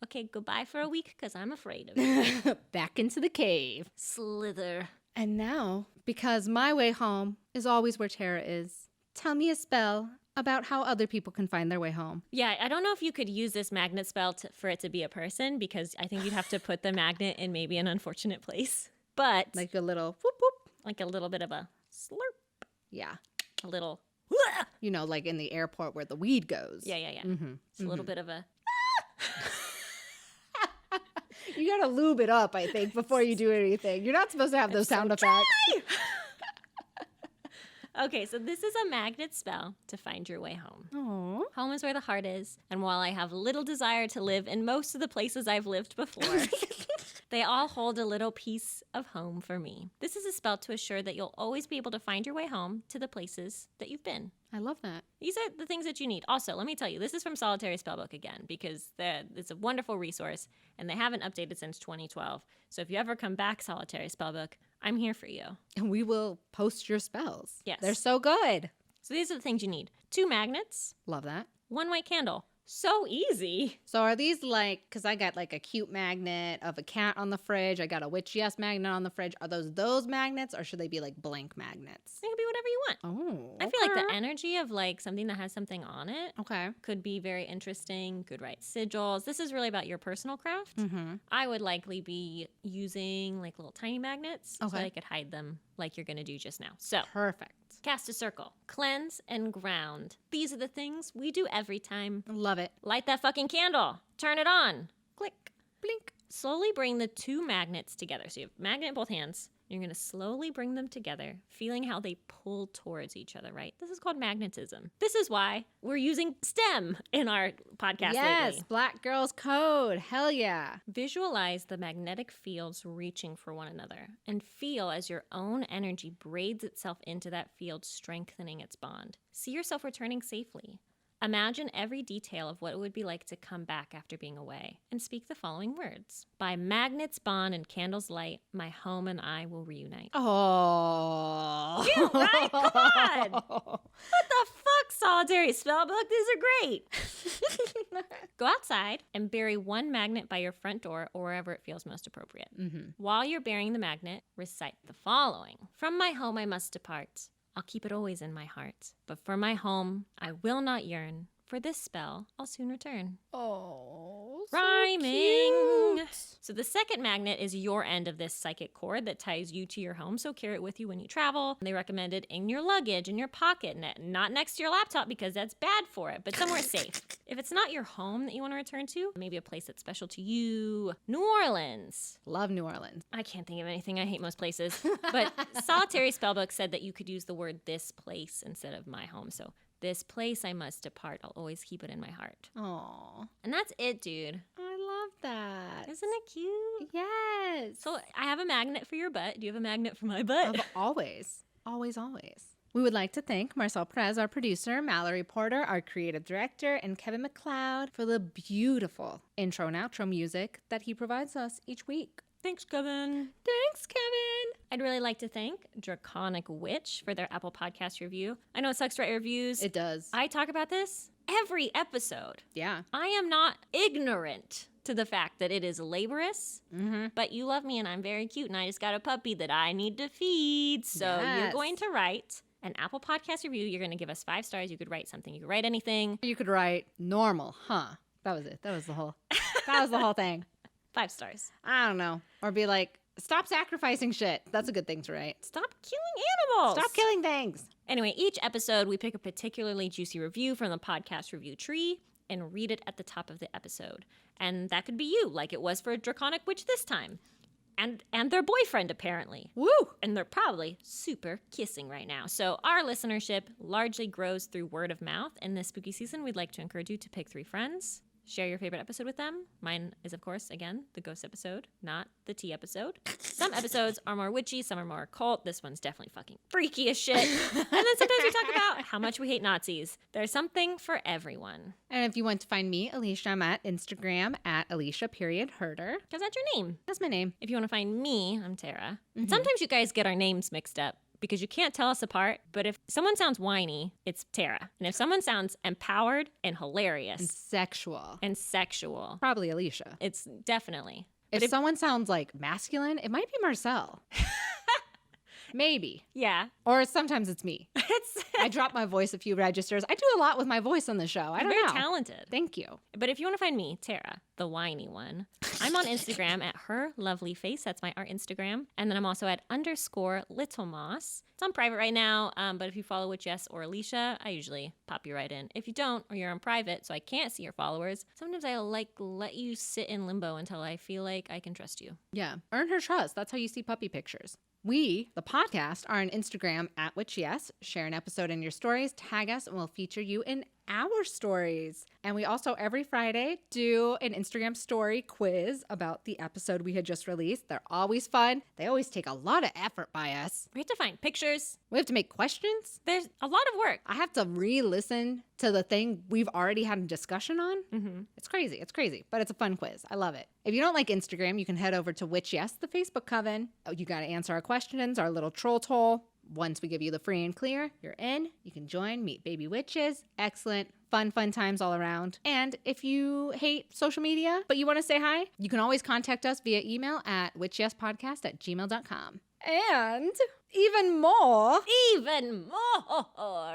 Okay, goodbye for a week because I'm afraid of you. Back into the cave. Slither. And now, because my way home is always where Terra is, tell me a spell about how other people can find their way home. Yeah, I don't know if you could use this magnet spell for it to be a person because I think you'd have to put the magnet in maybe an unfortunate place. But Like a little whoop whoop. like a little bit of a slurp. Yeah. A little. You know, like in the airport where the weed goes. Yeah. It's a little bit of a. You gotta lube it up, I think, before you do anything. You're not supposed to have those sound effects. Okay, so this is a magnet spell to find your way home. Aww. Home is where the heart is, and while I have little desire to live in most of the places I've lived before, they all hold a little piece of home for me. This is a spell to assure that you'll always be able to find your way home to the places that you've been. I love that. These are the things that you need. Also, let me tell you, this is from Solitary Spellbook again, because it's a wonderful resource, and they haven't updated since 2012. So if you ever come back, Solitary Spellbook, I'm here for you. And we will post your spells. Yes. They're so good. So these are the things you need. 2 magnets, Love that. 1 white candle. So easy. So are these like, because I got like a cute magnet of a cat on the fridge. I got a witch yes magnet on the fridge. Are those magnets or should they be like blank magnets? It can be whatever you want. Oh, I feel like the energy of like something that has something on it Okay. could be very interesting. Could write sigils. This is really about your personal craft. Mm-hmm. I would likely be using like little tiny magnets so Okay. I could hide them like you're going to do just now. So Perfect. cast a circle, cleanse and ground. These are the things we do every time. Love it. Light that fucking candle. Turn it on. Click. Blink. Slowly bring the 2 magnets together. So you have magnet in both hands. You're going to slowly bring them together, feeling how they pull towards each other, right? This is called magnetism. This is why we're using STEM in our podcast Yes, lately. Black Girls Code. Hell yeah. Visualize the magnetic fields reaching for one another and feel as your own energy braids itself into that field, strengthening its bond. See yourself returning safely. Imagine every detail of what it would be like to come back after being away and speak the following words. By magnets bond and candles light, my home and I will reunite. Oh. Cute, right? Come on. What the fuck, Solitary Spellbook? These are great. Go outside and bury 1 magnet by your front door or wherever it feels most appropriate. Mm-hmm. While you're burying the magnet, recite the following. From my home I must depart. I'll keep it always in my heart. But for my home, I will not yearn. For this spell, I'll soon return. Oh, so Rhyming. cute. So the second magnet is your end of this psychic cord that ties you to your home. So carry it with you when you travel. They recommend it in your luggage, in your pocket, not next to your laptop because that's bad for it, but somewhere safe. If it's not your home that you want to return to, maybe a place that's special to you. New Orleans. Love New Orleans. I can't think of anything. I hate most places. But Solitary Spellbook said that you could use the word this place instead of my home. So This place I must depart. I'll always keep it in my heart. Aw. And that's it, dude. I love that. Isn't it cute? Yes. So I have a magnet for your butt. Do you have a magnet for my butt? Always. Always, always. We would like to thank Marcel, our producer, Mallory Porter, our creative director, and Kevin McLeod for the beautiful intro and outro music that he provides us each week. Thanks, Kevin. Thanks, Kevin. I'd really like to thank Draconic Witch for their Apple Podcast review. I know it sucks to write reviews. It does. I talk about this every episode. Yeah. I am not ignorant to the fact that it is laborious, but you love me and I'm very cute and I just got a puppy that I need to feed. So you're going to write an Apple Podcast review. You're going to give us 5 stars. You could write something. You could write anything. You could write normal, huh? That was it. That was the whole thing. 5 stars. I don't know. Or be like, stop sacrificing shit. That's a good thing to write. Stop killing animals. Stop killing things. Anyway, each episode we pick a particularly juicy review from the podcast review tree and read it at the top of the episode. And that could be you, like it was for Draconic Witch this time. And their boyfriend, apparently. Woo! And they're probably super kissing right now. So our listenership largely grows through word of mouth. And this spooky season, we'd like to encourage you to pick 3 friends. Share your favorite episode with them. Mine is, of course, again, the ghost episode, not the tea episode. Some episodes are more witchy, some are more occult. This one's definitely fucking freaky as shit. And then sometimes we talk about how much we hate Nazis. There's something for everyone. And if you want to find me, Alicia, I'm at Instagram at Alicia.Herder. Because that's your name. That's my name. If you want to find me, I'm Terra. Sometimes you guys get our names mixed up because you can't tell us apart. But if someone sounds whiny, it's Terra. And if someone sounds empowered and hilarious And sexual. Probably Alicia. it's definitely. If someone sounds like masculine, it might be Marcel. Maybe. Yeah. Or sometimes it's me. It's I drop my voice a few registers. I do a lot with my voice on the show. I don't very know. talented. Thank you. But if you want to find me, Terra, the whiny one, I'm on Instagram at her lovely face. That's my art Instagram. And then I'm also at _Little Moss. It's on private right now. But if you follow with Jess or Alicia, I usually pop you right in. If you don't, or you're on private, so I can't see your followers, sometimes I let you sit in limbo until I feel like I can trust you. Yeah. Earn her trust. That's how you see puppy pictures. We, the podcast, are on Instagram at WitchYes. Share an episode in your stories, tag us, and we'll feature you in our stories. And we also every Friday do an Instagram story quiz about the episode we had just released. They're always fun. They always take a lot of effort by us. We have to find pictures. We have to make questions. There's a lot of work. I have to re-listen to the thing we've already had a discussion on. It's crazy. It's crazy, but it's a fun quiz. I love it. If you don't like Instagram, you can head over to WitchYes, the Facebook coven. Oh, you got to answer our questions, our little troll toll. Once we give you the free and clear, you're in. You can join, meet baby witches. Excellent. Fun times all around. And if you hate social media, but you want to say hi, you can always contact us via email at witchyespodcast@gmail.com. And even more,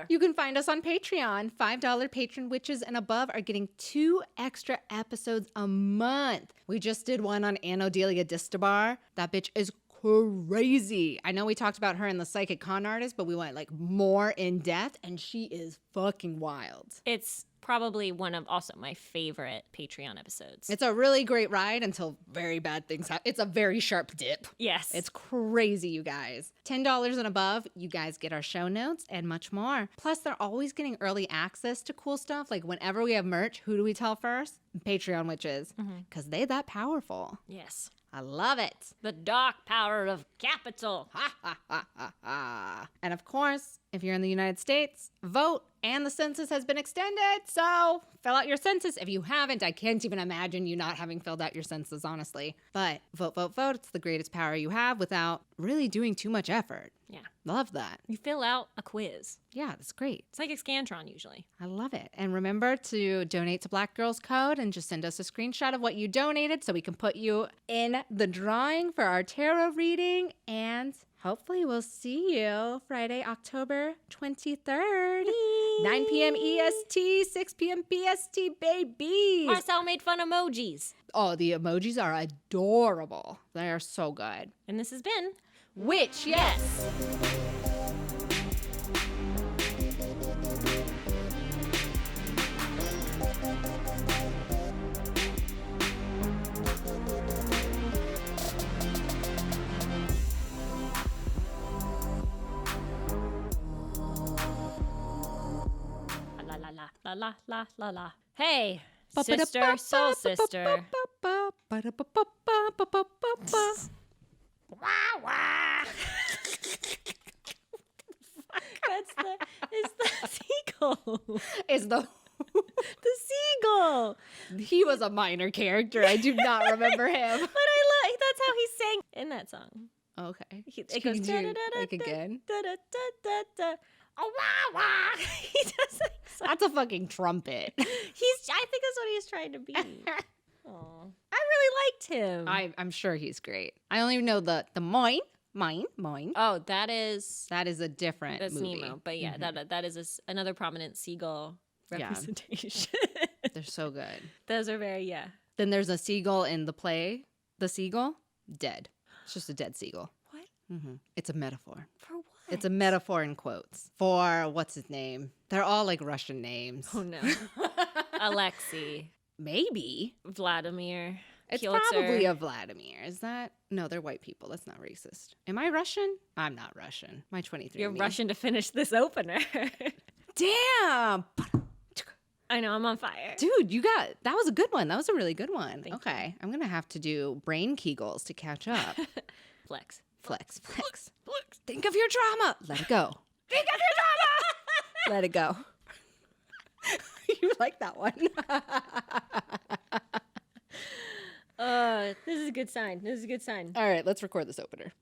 you can find us on Patreon. $5 patron witches and above are getting 2 extra episodes a month. We just did one on Anodelia Distabar. That bitch is crazy. I know we talked about her in the Psychic Con Artist, but we went like more in depth, and she is fucking wild. It's probably one of also my favorite Patreon episodes. It's a really great ride until very bad things happen. It's a very sharp dip. Yes. It's crazy, you guys. $10 and above, you guys get our show notes and much more. Plus, they're always getting early access to cool stuff. Like whenever we have merch, who do we tell first? Patreon witches. Because they that powerful. Yes. I love it. The dark power of capital. Ha, ha, ha, ha, ha. And of course, if you're in the United States, vote, and the census has been extended. So fill out your census. If you haven't, I can't even imagine you not having filled out your census, honestly. But vote, vote, vote. It's the greatest power you have without really doing too much effort. Yeah. Love that. You fill out a quiz. Yeah, that's great. It's like a Scantron usually. I love it. And remember to donate to Black Girls Code and just send us a screenshot of what you donated so we can put you in the drawing for our tarot reading. And hopefully we'll see you Friday, October 23rd, 9 p.m. EST, 6 p.m. BST, babies. Marcel made fun emojis. Oh, the emojis are adorable. They are so good. And this has been Witch, yes. la la la la. Hey, sister, soul sister. Wah, wah. It's the seagull. Is the The seagull. He was a minor character. I do not remember him. But that's how he sang in that song. Okay. It goes like again. Oh, wah, wah. He does like That's a fucking trumpet. I think that's what he's trying to be. Oh, I really liked him. I'm sure he's great. I only know the mine. Oh, that's a different movie. Nemo. But yeah, that is another prominent seagull representation. They're so good. Those are very, yeah. Then there's a seagull in the play. The seagull, dead. It's just a dead seagull. What? Mm-hmm. It's a metaphor. For what? It's a metaphor in quotes for what's his name? They're all like Russian names. Oh no. Alexei. Maybe. Vladimir. It's Piotr. probably a Vladimir. Is that? No, they're white people. That's not racist. Am I Russian? I'm not Russian. My 23. You're Russian to finish this opener. Damn. I know, I'm on fire. Dude, that was a good one. That was a really good one. Thank okay. I'm going to have to do brain kegels to catch up. Flex. Flex. Think of your trauma. Let it go. Think of your trauma. Let it go. You like that one. This is a good sign. All right, let's record this opener.